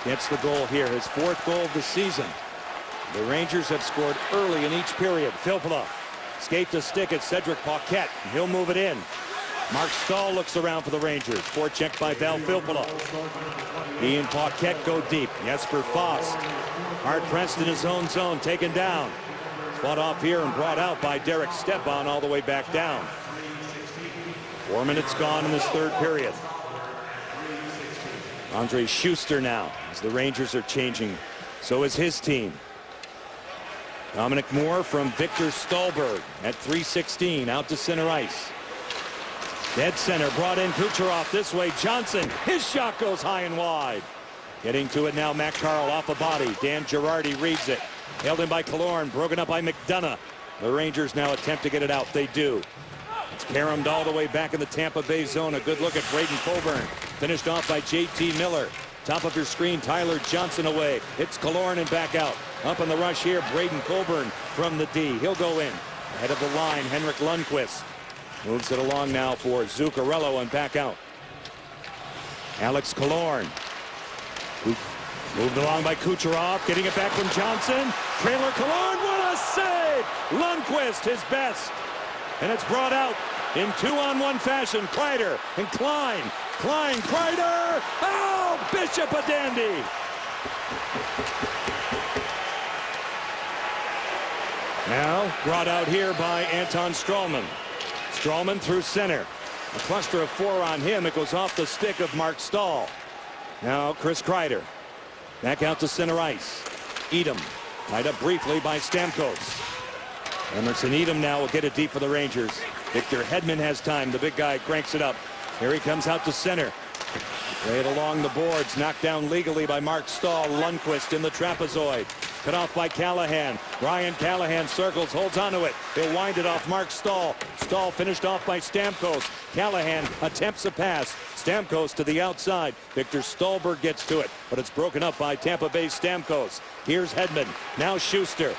gets the goal here, his 4th goal of the season. The Rangers have scored early in each period. Filppula skate to stick at Cedric Paquette. He'll move it in. Mark Stahl looks around for the Rangers. Forecheck by Val Filppula. He and Paquette go deep. Jesper Fast hard pressed in his own zone, taken down. Fought off here and brought out by Derek Stepan all the way back down. 4 minutes gone in this 3rd period. Andre Schuster now, as the Rangers are changing. So is his team. Dominic Moore from Victor Stallberg at 3:16 out to center ice. Dead center brought in Kucherov this way. Johnson, his shot goes high and wide. Getting to it now, Matt Carl off a body. Dan Girardi reads it. Held in by Killorn, broken up by McDonough. The Rangers now attempt to get it out. They do. It's caromed all the way back in the Tampa Bay zone. A good look at Braden Coburn. Finished off by J.T. Miller. Top of your screen, Tyler Johnson away. It's Killorn and back out. Up on the rush here, Braden Coburn from the D. He'll go in. Ahead of the line, Henrik Lundqvist. Moves it along now for Zuccarello and back out. Alex Killorn. Moved along by Kucherov. Getting it back from Johnson. Trailer Killorn, what a save! Lundqvist, his best. And it's brought out in 2-on-1 fashion. Kreider and Klein. Klein, Kreider! Oh, Bishop a dandy! Now brought out here by Anton Stralman. Stralman through center. A cluster of 4 on him. It goes off the stick of Mark Stahl. Now Chris Kreider. Back out to center ice. Edom tied up briefly by Stamkos. Emerson Edom now will get it deep for the Rangers. Victor Hedman has time. The big guy cranks it up. Here he comes out to center. Play it along the boards. Knocked down legally by Mark Stahl. Lundqvist in the trapezoid. Cut off by Callahan. Ryan Callahan circles, holds onto it. He'll wind it off Mark Stahl. Stahl finished off by Stamkos. Callahan attempts a pass. Stamkos to the outside. Victor Stallberg gets to it, but it's broken up by Tampa Bay Stamkos. Here's Hedman. Now Schuster.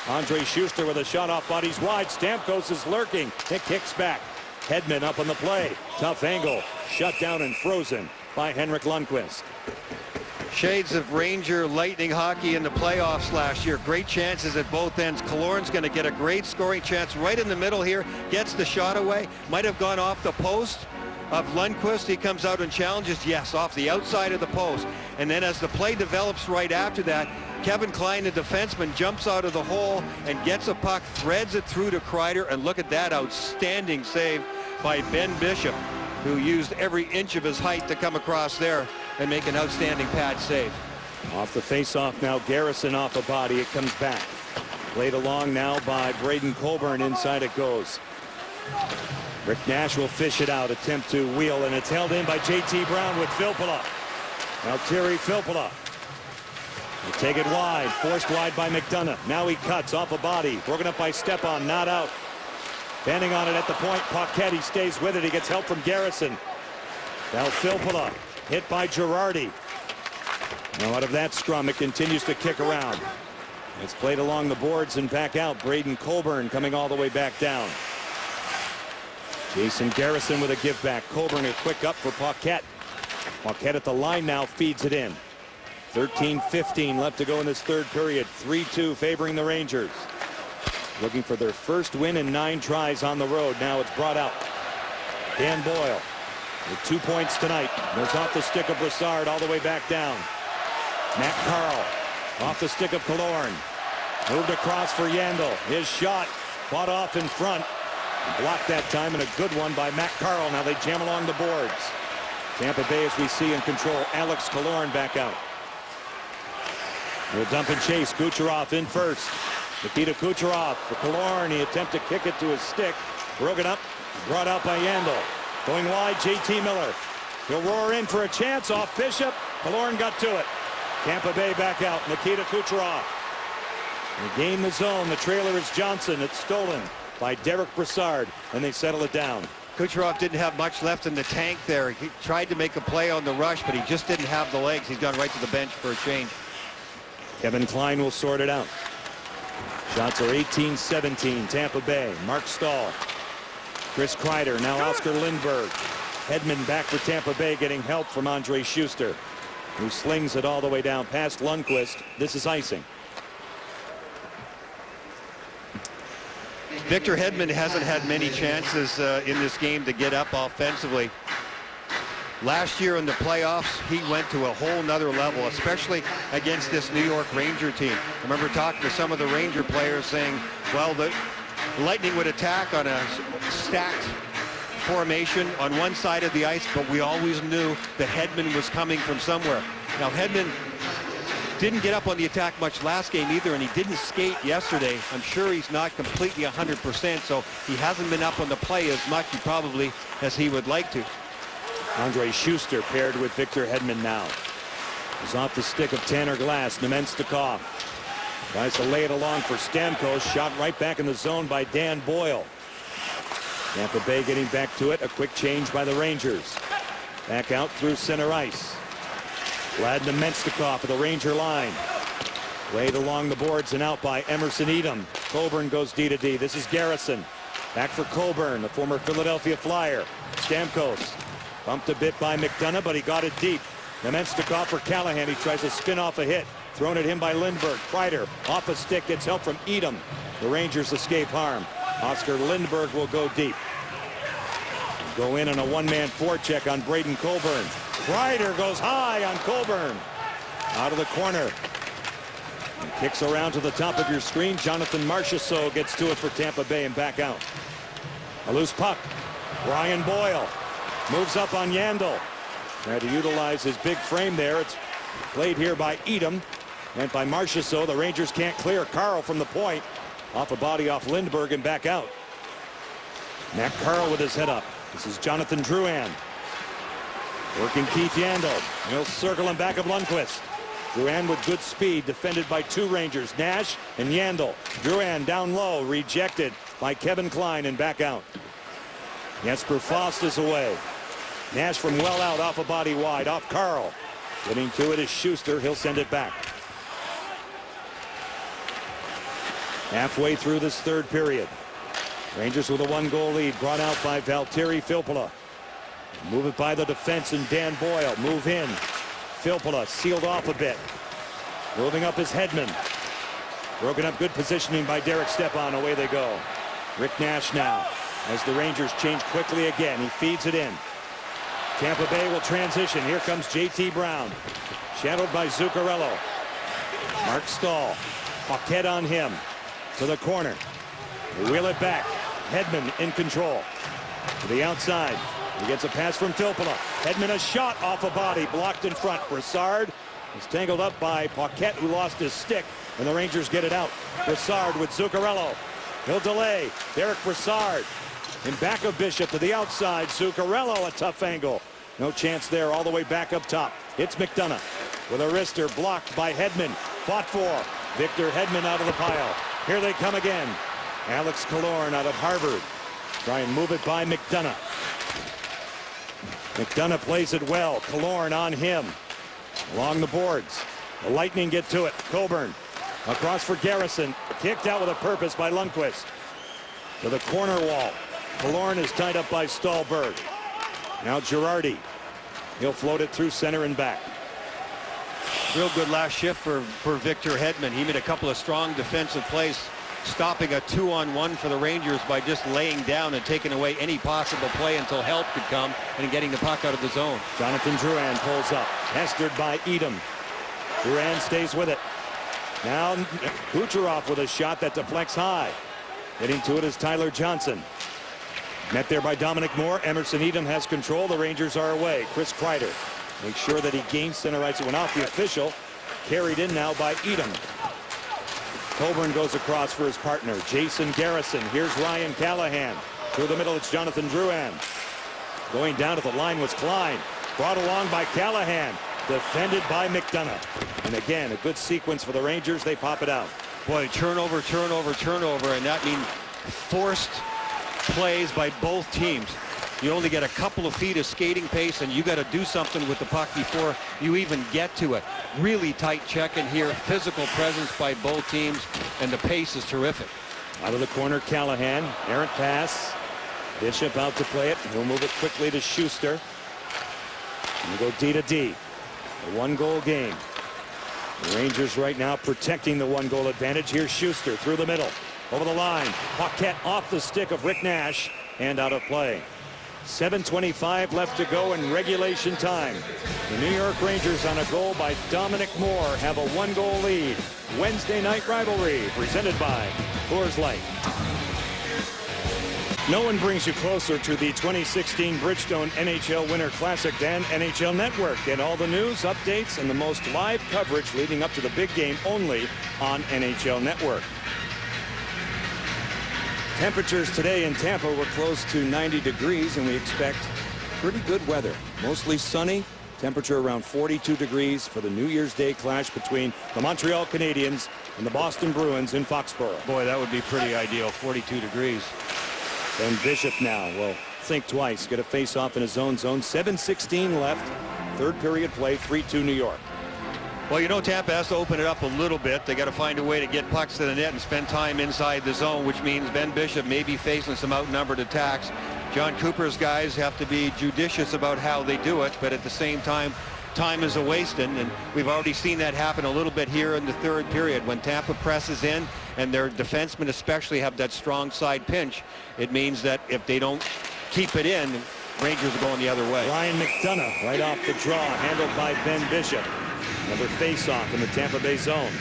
Andre Schuster with a shot off bodies wide. Stamkos is lurking. It kicks back. Hedman up on the play. Tough angle. Shut down and frozen by Henrik Lundqvist. Shades of Ranger Lightning hockey in the playoffs last year. Great chances at both ends. Killorn's going to get a great scoring chance right in the middle here. Gets the shot away. Might have gone off the post of Lundqvist. He comes out and challenges. Yes, off the outside of the post. And then as the play develops right after that, Kevin Klein, the defenseman, jumps out of the hole and gets a puck, threads it through to Kreider. And look at that outstanding save by Ben Bishop, who used every inch of his height to come across there and make an outstanding pad save. Off the face-off now, Garrison off a body. It comes back. Played along now by Braden Coburn. Inside it goes. Rick Nash will fish it out. Attempt to wheel, and it's held in by J.T. Brown with Filppula. Now Terry Filppula. He'll take it wide. Forced wide by McDonough. Now he cuts off a body. Broken up by Stepan. Not out. Standing on it at the point. Paquette, he stays with it. He gets help from Garrison. Now Filppula. Hit by Girardi. Now out of that scrum, it continues to kick around. It's played along the boards and back out. Braden Coburn coming all the way back down. Jason Garrison with a give back. Coburn a quick up for Paquette. Paquette at the line now feeds it in. 13:15 left to go in this 3rd period. 3-2 favoring the Rangers. Looking for their first win in 9 tries on the road. Now it's brought out. Dan Boyle with 2 points tonight. Goes off the stick of Brassard all the way back down. Matt Carl off the stick of Killorn. Moved across for Yandel. His shot fought off in front. Blocked that time, and a good one by Matt Carl. Now they jam along the boards. Tampa Bay, as we see, in control. Alex Killorn back out. He'll dump and chase. Kucherov in first. Nikita Kucherov for Killorn. He attempted to kick it to his stick. Broken up. Brought out by Yandel. Going wide, J.T. Miller. He'll roar in for a chance off Bishop. Killorn got to it. Tampa Bay back out. Nikita Kucherov. They gain the zone. The trailer is Johnson. It's stolen by Derek Brassard, and they settle it down. Kucherov didn't have much left in the tank there. He tried to make a play on the rush, but he just didn't have the legs. He's gone right to the bench for a change. Kevin Klein will sort it out. Shots are 18-17. Tampa Bay. Mark Stahl. Chris Kreider. Now Oscar Lindberg. Hedman back for Tampa Bay, getting help from Andre Schuster. who slings it all the way down past Lundqvist. This is icing. Victor Hedman hasn't had many chances in this game to get up offensively. Last year in the playoffs, he went to a whole nother level, especially against this New York Ranger team. I remember talking to some of the Ranger players saying, well, the Lightning would attack on a stacked formation on one side of the ice, but we always knew that Hedman was coming from somewhere. Now, Hedman didn't get up on the attack much last game either, and he didn't skate yesterday. I'm sure he's not completely 100%, so he hasn't been up on the play as much probably as he would like to. Andre Schuster paired with Victor Hedman now. He's off the stick of Tanner Glass. Nemenstikov tries to lay it along for Stamkos. Shot right back in the zone by Dan Boyle. Tampa Bay getting back to it. A quick change by the Rangers. Back out through center ice. Vlad Nemenstikov of the Ranger line. Laid along the boards and out by Emerson Edom. Coburn goes D to D. This is Garrison. Back for Coburn, the former Philadelphia Flyer. Stamkos. Bumped a bit by McDonough, but he got it deep. Nemenstikov for Callahan. He tries to spin off a hit. Thrown at him by Lindbergh. Kreider off a stick, gets help from Edom. The Rangers escape harm. Oscar Lindbergh will go deep. Go in on a one-man forecheck on Braden Coburn. Kreider goes high on Coburn. Out of the corner. And kicks around to the top of your screen. Jonathan Marchessault gets to it for Tampa Bay and back out. A loose puck. Brian Boyle moves up on Yandel. Trying to utilize his big frame there. It's played here by Edom. Went by Marchessault. The Rangers can't clear. Carl from the point. Off a body off Lindbergh and back out. Matt Carl with his head up. This is Jonathan Drouin. Working Keith Yandel. He'll circle him back of Lundqvist. Drouin with good speed, defended by two Rangers, Nash and Yandel. Drouin down low, rejected by Kevin Klein and back out. Jesper Fast is away. Nash from well out, off a body wide, off Carl. Getting to it is Schuster. He'll send it back. Halfway through this third period. Rangers with a one-goal lead, brought out by Valtteri Filppula. Move it by the defense and Dan Boyle. Move in. Filppula sealed off a bit. Moving up is Hedman. Broken up, good positioning by Derek Stepan. Away they go. Rick Nash now as the Rangers change quickly again. He feeds it in. Tampa Bay will transition. Here comes J.T. Brown. Shadowed by Zuccarello. Mark Stahl. Paquette on him. To the corner. They wheel it back. Hedman in control. To the outside. He gets a pass from Filppula. Hedman a shot off a body. Blocked in front. Brassard is tangled up by Paquette, who lost his stick. And the Rangers get it out. Brassard with Zuccarello. He'll delay. Derek Brassard. In back of Bishop to the outside. Zuccarello, a tough angle. No chance there, all the way back up top. It's McDonough with a wrister blocked by Hedman. Fought for. Victor Hedman out of the pile. Here they come again. Alex Killorn out of Harvard. Try and move it by McDonough. McDonough plays it well. Killorn on him. Along the boards. The Lightning get to it. Coburn across for Garrison. Kicked out with a purpose by Lundqvist. To the corner wall. Killorn is tied up by Stahlberg. Now Girardi. He'll float it through center and back. Real good last shift for Victor Hedman. He made a couple of strong defensive plays, stopping a 2-on-1 for the Rangers by just laying down and taking away any possible play until help could come and getting the puck out of the zone. Jonathan Drouin pulls up. Pestered by Edom. Drouin stays with it. Now Kucherov with a shot that deflects high. Getting to it is Tyler Johnson. Met there by Dominic Moore. Emerson Edom has control. The Rangers are away. Chris Kreider makes sure that he gains center ice. It went off the official. Carried in now by Edom. Coburn goes across for his partner, Jason Garrison. Here's Ryan Callahan. Through the middle, it's Jonathan Drouin. Going down to the line was Klein. Brought along by Callahan. Defended by McDonough. And again, a good sequence for the Rangers. They pop it out. Boy, turnover, and that means forced plays by both teams. You only get a couple of feet of skating pace, and you got to do something with the puck before you even get to it. Really tight check in here. Physical presence by both teams, and the pace is terrific. Out of the corner, Callahan. Errant pass. Bishop out to play it. He'll move it quickly to Schuster. We'll go D to D. A one-goal game. The Rangers right now protecting the one-goal advantage. Here's Schuster through the middle. Over the line. Paquette off the stick of Rick Nash and out of play. 7:25 left to go in regulation time. The New York Rangers on a goal by Dominic Moore have a one-goal lead. Wednesday night rivalry presented by Coors Light. No one brings you closer to the 2016 Bridgestone NHL Winter Classic than NHL Network. Get all the news, updates, and the most live coverage leading up to the big game only on NHL Network. Temperatures today in Tampa were close to 90 degrees, and we expect pretty good weather. Mostly sunny. Temperature around 42 degrees for the New Year's Day clash between the Montreal Canadiens and the Boston Bruins in Foxborough. Boy, that would be pretty ideal, 42 degrees. Ben Bishop now will think twice, get a face-off in his own zone. 7:16 left. Third period play, 3-2 New York. Well, you know, Tampa has to open it up a little bit. They got to find a way to get pucks to the net and spend time inside the zone, which means Ben Bishop may be facing some outnumbered attacks. John Cooper's guys have to be judicious about how they do it, but at the same time, time is a wasting, and we've already seen that happen a little bit here in the third period. When Tampa presses in and their defensemen especially have that strong side pinch, it means that if they don't keep it in, Rangers are going the other way. Ryan McDonough right off the draw, handled by Ben Bishop. Another face-off in the Tampa Bay zone.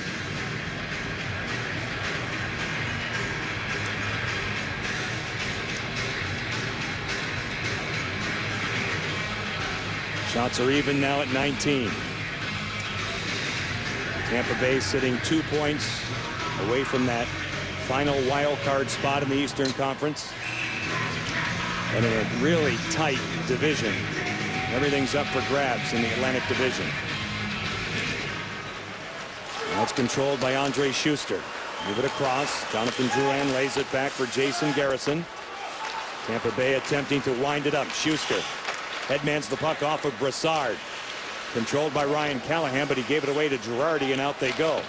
Shots are even now at 19. Tampa Bay sitting 2 points away from that final wild card spot in the Eastern Conference. And in a really tight division. Everything's up for grabs in the Atlantic Division. That's controlled by Andre Schuster. Move it across. Jonathan Drouin lays it back for Jason Garrison. Tampa Bay attempting to wind it up. Schuster headmans the puck off of Brassard. Controlled by Ryan Callahan, but he gave it away to Girardi, and out they go.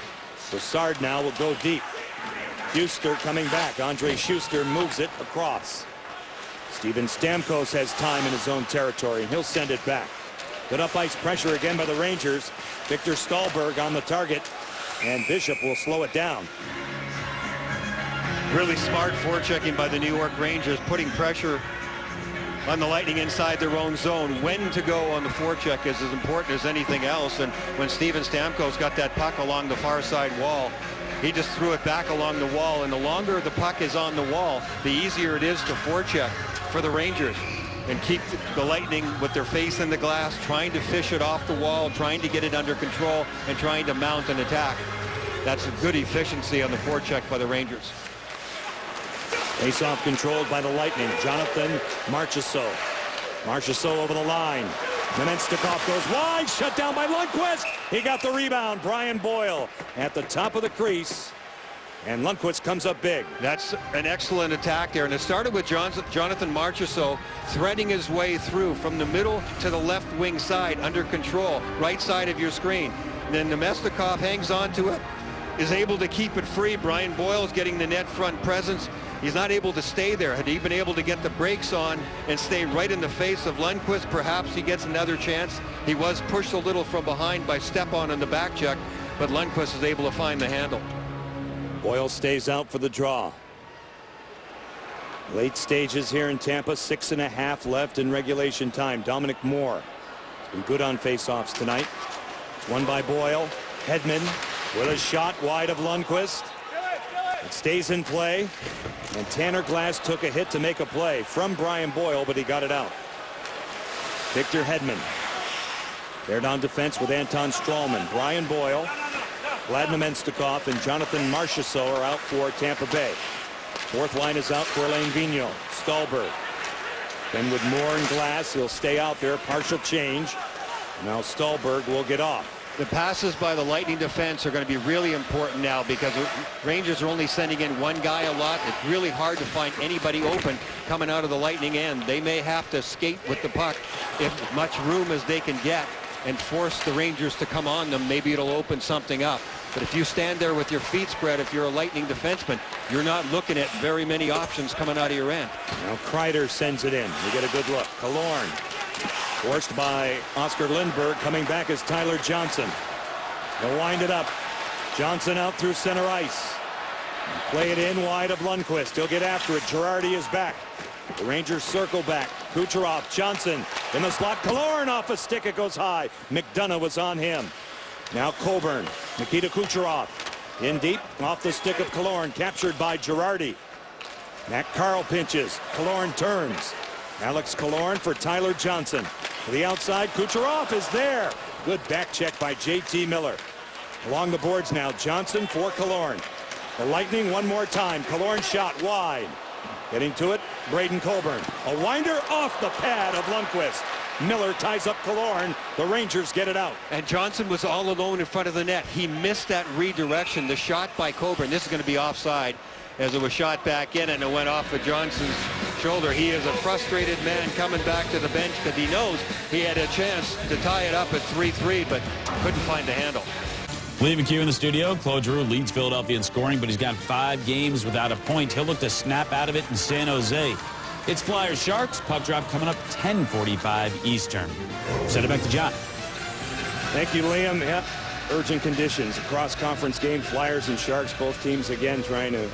Brassard now will go deep. Schuster coming back. Andre Schuster moves it across. Steven Stamkos has time in his own territory, and he'll send it back. Good up ice pressure again by the Rangers. Victor Stahlberg on the target, and Bishop will slow it down. Really smart forechecking by the New York Rangers, putting pressure on the Lightning inside their own zone. When to go on the forecheck is as important as anything else, and when Steven Stamkos got that puck along the far side wall, he just threw it back along the wall, and the longer the puck is on the wall, the easier it is to forecheck for the Rangers and keep the Lightning with their face in the glass, trying to fish it off the wall, trying to get it under control, and trying to mount an attack. That's a good efficiency on the forecheck by the Rangers. Face-off controlled by the Lightning. Jonathan Marchessault. Marchessault over the line. Nemenstikov goes wide, shut down by Lundqvist. He got the rebound. Brian Boyle at the top of the crease. And Lundqvist comes up big. That's an excellent attack there. And it started with Jonathan Marchessault threading his way through from the middle to the left wing side under control, right side of your screen. And then Nemestikov hangs on to it, is able to keep it free. Brian Boyle's getting the net front presence. He's not able to stay there. Had he been able to get the brakes on and stay right in the face of Lundqvist, perhaps he gets another chance. He was pushed a little from behind by Stepan on the back check, but Lundqvist is able to find the handle. Boyle stays out for the draw. Late stages here in Tampa, 6.5 left in regulation time. Dominic Moore has been good on face-offs tonight. It's won by Boyle. Hedman with a shot wide of Lundqvist. It stays in play, and Tanner Glass took a hit to make a play from Brian Boyle, but he got it out. Victor Hedman. There on defense with Anton Strawman. Brian Boyle, Vlad Nemenstikov, and Jonathan Marchessault are out for Tampa Bay. Fourth line is out for Alain Vigneault. Stahlberg. Then with Moore and Glass, he'll stay out there. Partial change. Now Stahlberg will get off. The passes by the Lightning defense are going to be really important now because the Rangers are only sending in one guy a lot. It's really hard to find anybody open coming out of the Lightning end. They may have to skate with the puck if much room as they can get and force the Rangers to come on them. Maybe it'll open something up. But if you stand there with your feet spread, if you're a Lightning defenseman, you're not looking at very many options coming out of your end. Now Kreider sends it in. We get a good look. Killorn Forced by Oscar Lindberg. Coming back is Tyler Johnson. They'll wind it up. Johnson out through center ice. Play it in wide of Lundqvist. He'll get after it. Girardi is back. The Rangers circle back. Kucherov, Johnson in the slot. Killorn off a stick. It goes high. McDonough was on him. Now Coburn. Nikita Kucherov in deep off the stick of Killorn. Captured by Girardi. Matt Carl pinches. Killorn turns. Alex Killorn for Tyler Johnson. To the outside. Kucherov is there. Good back check by J.T. Miller. Along the boards now. Johnson for Killorn. The Lightning one more time. Killorn shot wide. Getting to it, Braden Coburn. A winder off the pad of Lundqvist. Miller ties up Killorn. The Rangers get it out. And Johnson was all alone in front of the net. He missed that redirection. The shot by Coburn. This is going to be offside as it was shot back in and it went off of Johnson's shoulder. He is a frustrated man coming back to the bench because he knows he had a chance to tie it up at 3-3 but couldn't find the handle. Lee McHugh in the studio. Claude Giroux leads Philadelphia in scoring, but he's got 5 games without a point. He'll look to snap out of it in San Jose. It's Flyers Sharks. Puck drop coming up 10:45 Eastern. Send it back to John. Thank you, Liam. Yep. Urgent conditions. Cross conference game. Flyers and Sharks, both teams again trying to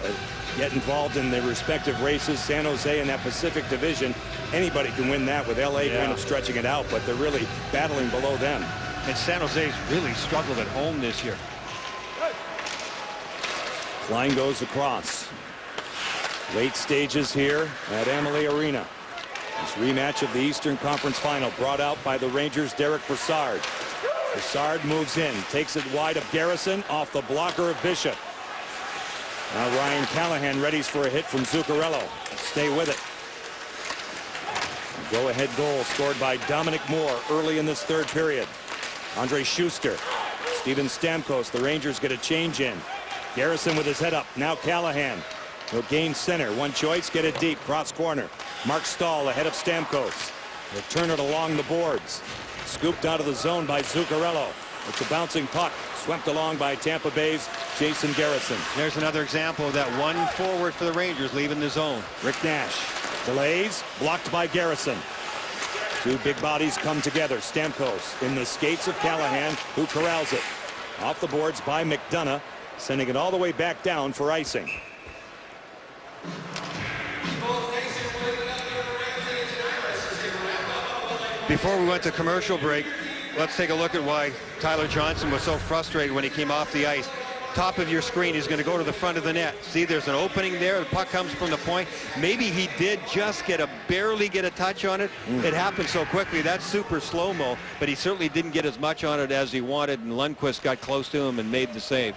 get involved in their respective races. San Jose in that Pacific Division. Anybody can win that with LA kind of stretching it out, but they're really battling below them. And San Jose's really struggled at home this year. Line goes across. Late stages here at Amalie Arena. This rematch of the Eastern Conference Final brought out by the Rangers' Derek Brassard. Brassard moves in, takes it wide of Garrison off the blocker of Bishop. Now Ryan Callahan readies for a hit from Zuccarello. Stay with it. Go-ahead goal scored by Dominic Moore early in this third period. Andre Schuster. Steven Stamkos. The Rangers get a change in. Garrison with his head up. Now Callahan. He'll gain center. One choice. Get it deep. Cross corner. Mark Stahl ahead of Stamkos. He'll turn it along the boards. Scooped out of the zone by Zuccarello. It's a bouncing puck. Swept along by Tampa Bay's Jason Garrison. There's another example of that one forward for the Rangers leaving the zone. Rick Nash. Delays. Blocked by Garrison. Two big bodies come together. Stamkos in the skates of Callahan, who corrals it. Off the boards by McDonough, sending it all the way back down for icing. Before we went to commercial break, let's take a look at why Tyler Johnson was so frustrated when he came off the ice. Top of your screen, he's going to go to the front of the net. See, there's an opening there. The puck comes from the point. Maybe he did just barely get a touch on it. It happened so quickly. That's super slow-mo, but he certainly didn't get as much on it as he wanted, and Lundqvist got close to him and made the save.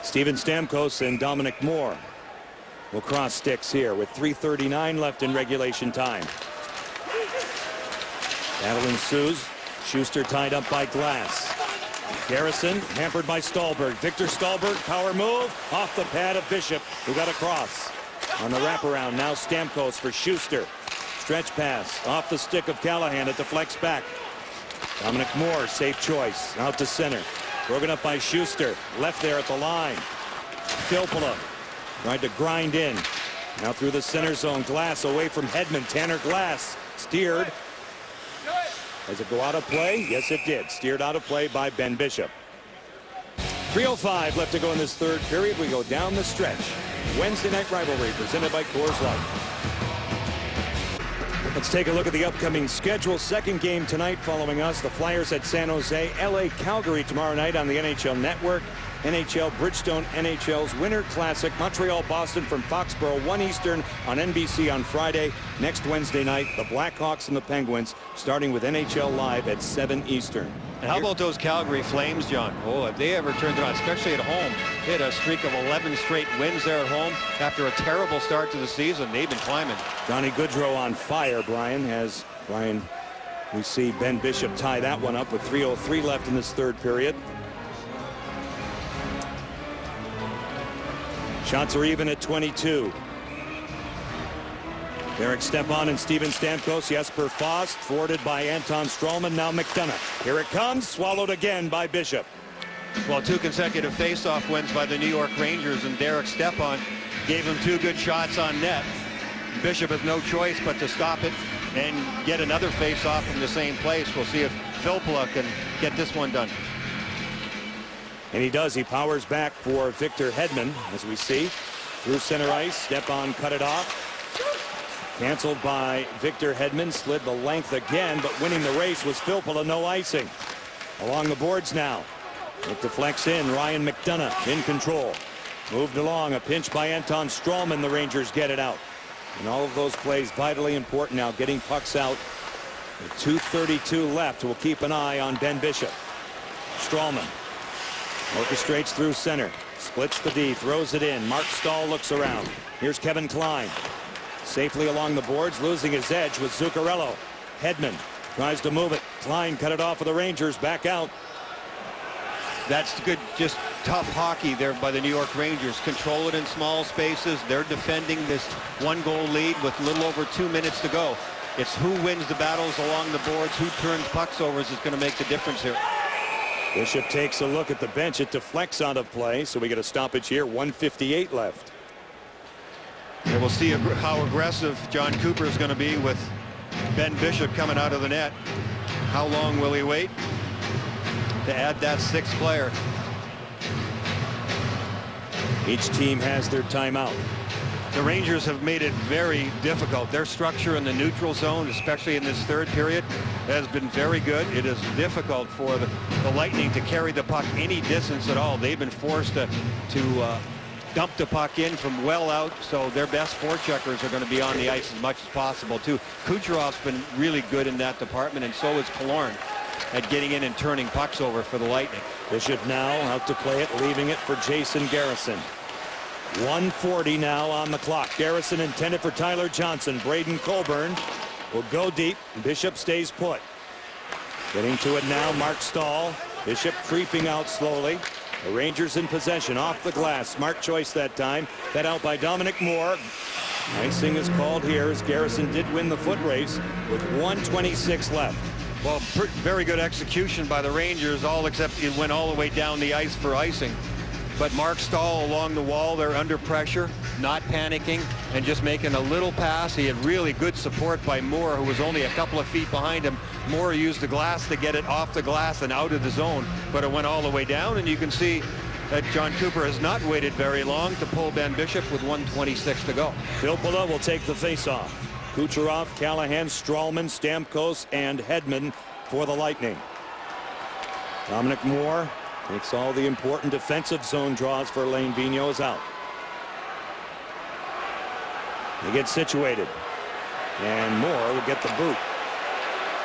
Steven Stamkos and Dominic Moore will cross sticks here with 3:39 left in regulation time. Battle ensues. Schuster tied up by Glass. Garrison hampered by Stahlberg. Victor Stahlberg, power move off the pad of Bishop, who got across. On the wraparound, now Stamkos for Schuster. Stretch pass off the stick of Callahan. It deflects back. Dominic Moore, safe choice. Out to center. Broken up by Schuster. Left there at the line. Filppula tried to grind in. Now through the center zone. Glass away from Hedman. Tanner Glass steered. Does it go out of play? Yes, it did. Steered out of play by Ben Bishop. 3:05 left to go in this third period. We go down the stretch. Wednesday night rivalry presented by Coors Light. Let's take a look at the upcoming schedule. Second game tonight following us. The Flyers at San Jose. LA Calgary tomorrow night on the NHL Network. NHL Bridgestone NHL's Winter Classic. Montreal Boston from Foxborough 1 Eastern on NBC on Friday. Next Wednesday night, the Blackhawks and the Penguins starting with NHL Live at 7 Eastern. And how about those Calgary Flames, John? Oh, if they ever turned it on, especially at home, hit a streak of 11 straight wins there at home after a terrible start to the season. They've been climbing. Johnny Gaudreau on fire, Brian. We see Ben Bishop tie that one up with 3:03 left in this third period. Shots are even at 22. Derek Stepan and Steven Stamkos. Jesper Fast forwarded by Anton Stralman. Now McDonough. Here it comes. Swallowed again by Bishop. Well, 2 consecutive face-off wins by the New York Rangers, and Derek Stepan gave him 2 good shots on net. Bishop has no choice but to stop it. and get another face-off from the same place. We'll see if Filppula can get this one done. And he does. He powers back for Victor Hedman, as we see. Through center ice. Stepan cut it off. Canceled by Victor Hedman. Slid the length again, but winning the race was Filppula. No icing. Along the boards now. It deflects in. Ryan McDonough in control. Moved along. A pinch by Anton Stralman. The Rangers get it out. And all of those plays vitally important now. Getting pucks out. With 2:32 left. We'll keep an eye on Ben Bishop. Stralman orchestrates through center. Splits the D. Throws it in. Mark Stahl looks around. Here's Kevin Klein. Safely along the boards. Losing his edge with Zuccarello. Hedman tries to move it. Klein cut it off for the Rangers. Back out. That's good, just tough hockey there by the New York Rangers. Control it in small spaces. They're defending this one-goal lead with a little over 2 minutes to go. It's who wins the battles along the boards, who turns pucks over is going to make the difference here. Bishop takes a look at the bench. It deflects out of play, so we get a stoppage here. 1:58 left. And we'll see how aggressive John Cooper is going to be with Ben Bishop coming out of the net. How long will he wait to add that sixth player? Each team has their timeout. The Rangers have made it very difficult. Their structure in the neutral zone, especially in this third period, has been very good. It is difficult for the Lightning to carry the puck any distance at all. They've been forced to dump the puck in from well out, so their best forecheckers are going to be on the ice as much as possible too. Kucherov's been really good in that department, and so is Killorn at getting in and turning pucks over for the Lightning. Bishop now out to play it, leaving it for Jason Garrison. 1:40 now on the clock. Garrison intended for Tyler Johnson. Braden Coburn will go deep. Bishop stays put. Getting to it now, Mark Stahl. Bishop creeping out slowly. The Rangers in possession off the glass. Smart choice that time. Fed out by Dominic Moore. Icing is called here as Garrison did win the foot race with 1:26 left. Well, very good execution by the Rangers, all except it went all the way down the ice for icing. But Mark Stahl along the wall, they're under pressure, not panicking, and just making a little pass. He had really good support by Moore, who was only a couple of feet behind him. Moore used the glass to get it off the glass and out of the zone, but it went all the way down, and you can see that John Cooper has not waited very long to pull Ben Bishop with 1:26 to go. Filppula will take the faceoff. Kucherov, Callahan, Stralman, Stamkos, and Hedman for the Lightning. Dominic Moore takes all the important defensive zone draws for Lane Vigneault out. They get situated, and Moore will get the boot.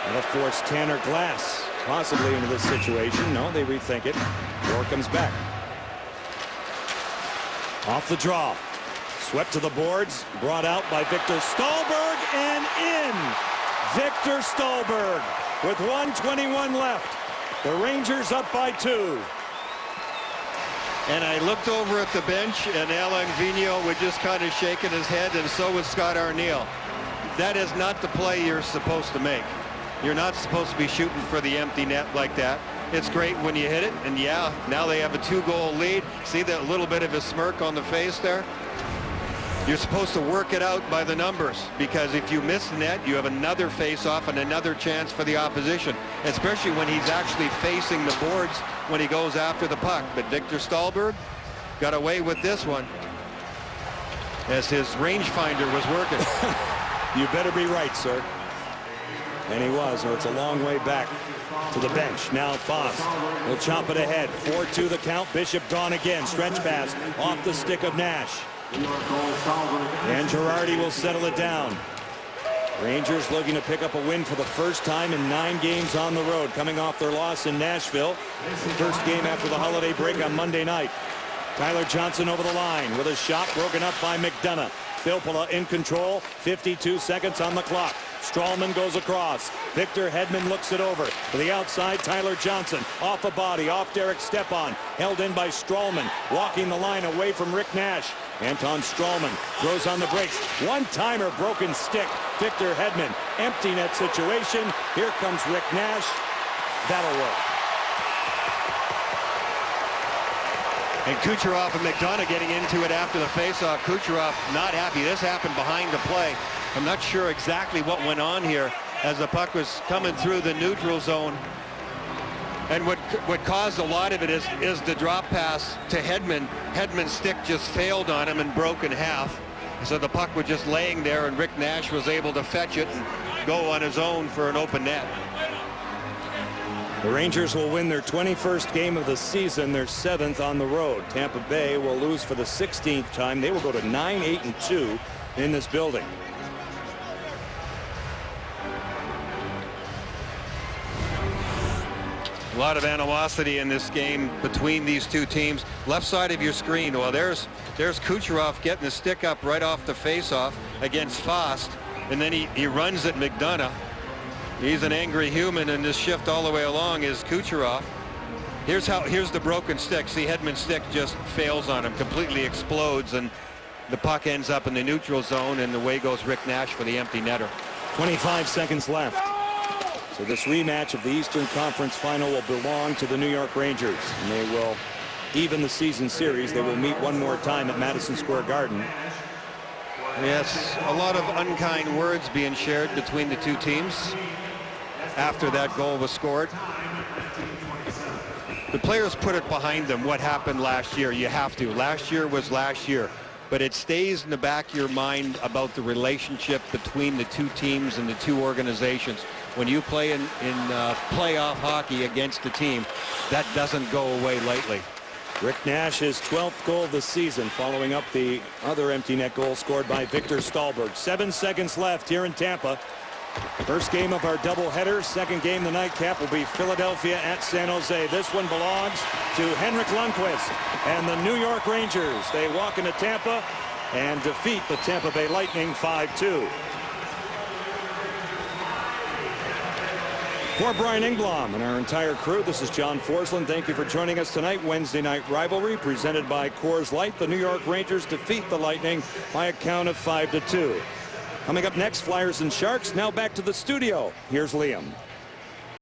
That'll force Tanner Glass possibly into this situation. No, they rethink it. Moore comes back. Off the draw. Swept to the boards. Brought out by Victor Stallberg, and in. Victor Stallberg with 1:21 left. The Rangers up by 2. And I looked over at the bench, and Alain Vigneault was just kind of shaking his head, and so was Scott Arniel. That is not the play you're supposed to make. You're not supposed to be shooting for the empty net like that. It's great when you hit it, and yeah, now they have a 2-goal lead. See that little bit of a smirk on the face there? You're supposed to work it out by the numbers, because if you miss the net, you have another face-off and another chance for the opposition, especially when he's actually facing the boards when he goes after the puck. But Victor Stallberg got away with this one as his rangefinder was working. You better be right, sir. And he was, so it's a long way back to the bench. Now Foss will chop it ahead. 4-2 the count. Bishop gone again. Stretch pass off the stick of Nash. And Girardi will settle it down. Rangers looking to pick up a win for the first time in 9 games on the road, coming off their loss in Nashville. First game after the holiday break on Monday night. Tyler Johnson over the line with a shot broken up by McDonough. Filppula in control. 52 seconds on the clock. Stralman goes across. Victor Hedman looks it over. To the outside, Tyler Johnson. Off a body, off Derek Stepan. Held in by Stralman. Walking the line away from Rick Nash. Anton Stralman throws on the brakes. One-timer, broken stick. Victor Hedman. Empty net situation. Here comes Rick Nash. That'll work. And Kucherov and McDonough getting into it after the faceoff. Kucherov not happy. This happened behind the play. I'm not sure exactly what went on here as the puck was coming through the neutral zone. And what caused a lot of it is the drop pass to Hedman. Hedman's stick just failed on him and broke in half. So the puck was just laying there, and Rick Nash was able to fetch it and go on his own for an open net. The Rangers will win their 21st game of the season, their 7th on the road. Tampa Bay will lose for the 16th time. They will go to 9-8-2 in this building. A lot of animosity in this game between these two teams. Left side of your screen, well, there's Kucherov getting the stick up right off the faceoff against Fost, and then he runs at McDonough. He's an angry human, and this shift all the way along is Kucherov. Here's the broken stick. See, Hedman's stick just fails on him, completely explodes, and the puck ends up in the neutral zone, and away goes Rick Nash for the empty netter. 25 seconds left. So this rematch of the Eastern Conference Final will belong to the New York Rangers, and they will even the season series. They will meet one more time at Madison Square Garden. Yes, a lot of unkind words being shared between the two teams after that goal was scored. The players put it behind them what happened last year. You have to. Last year was last year. But it stays in the back of your mind about the relationship between the two teams and the two organizations. When you play in playoff hockey against a team, that doesn't go away lightly. Rick Nash's 12th goal of the season, following up the other empty net goal scored by Victor Stahlberg. 7 seconds left here in Tampa. First game of our doubleheader. Second game, the nightcap, will be Philadelphia at San Jose. This one belongs to Henrik Lundqvist and the New York Rangers. They walk into Tampa and defeat the Tampa Bay Lightning 5-2. For Brian Engblom and our entire crew, this is John Forsland. Thank you for joining us tonight. Wednesday night rivalry presented by Coors Light. The New York Rangers defeat the Lightning by a count of 5-2. Coming up next, Flyers and Sharks. Now back to the studio. Here's Liam.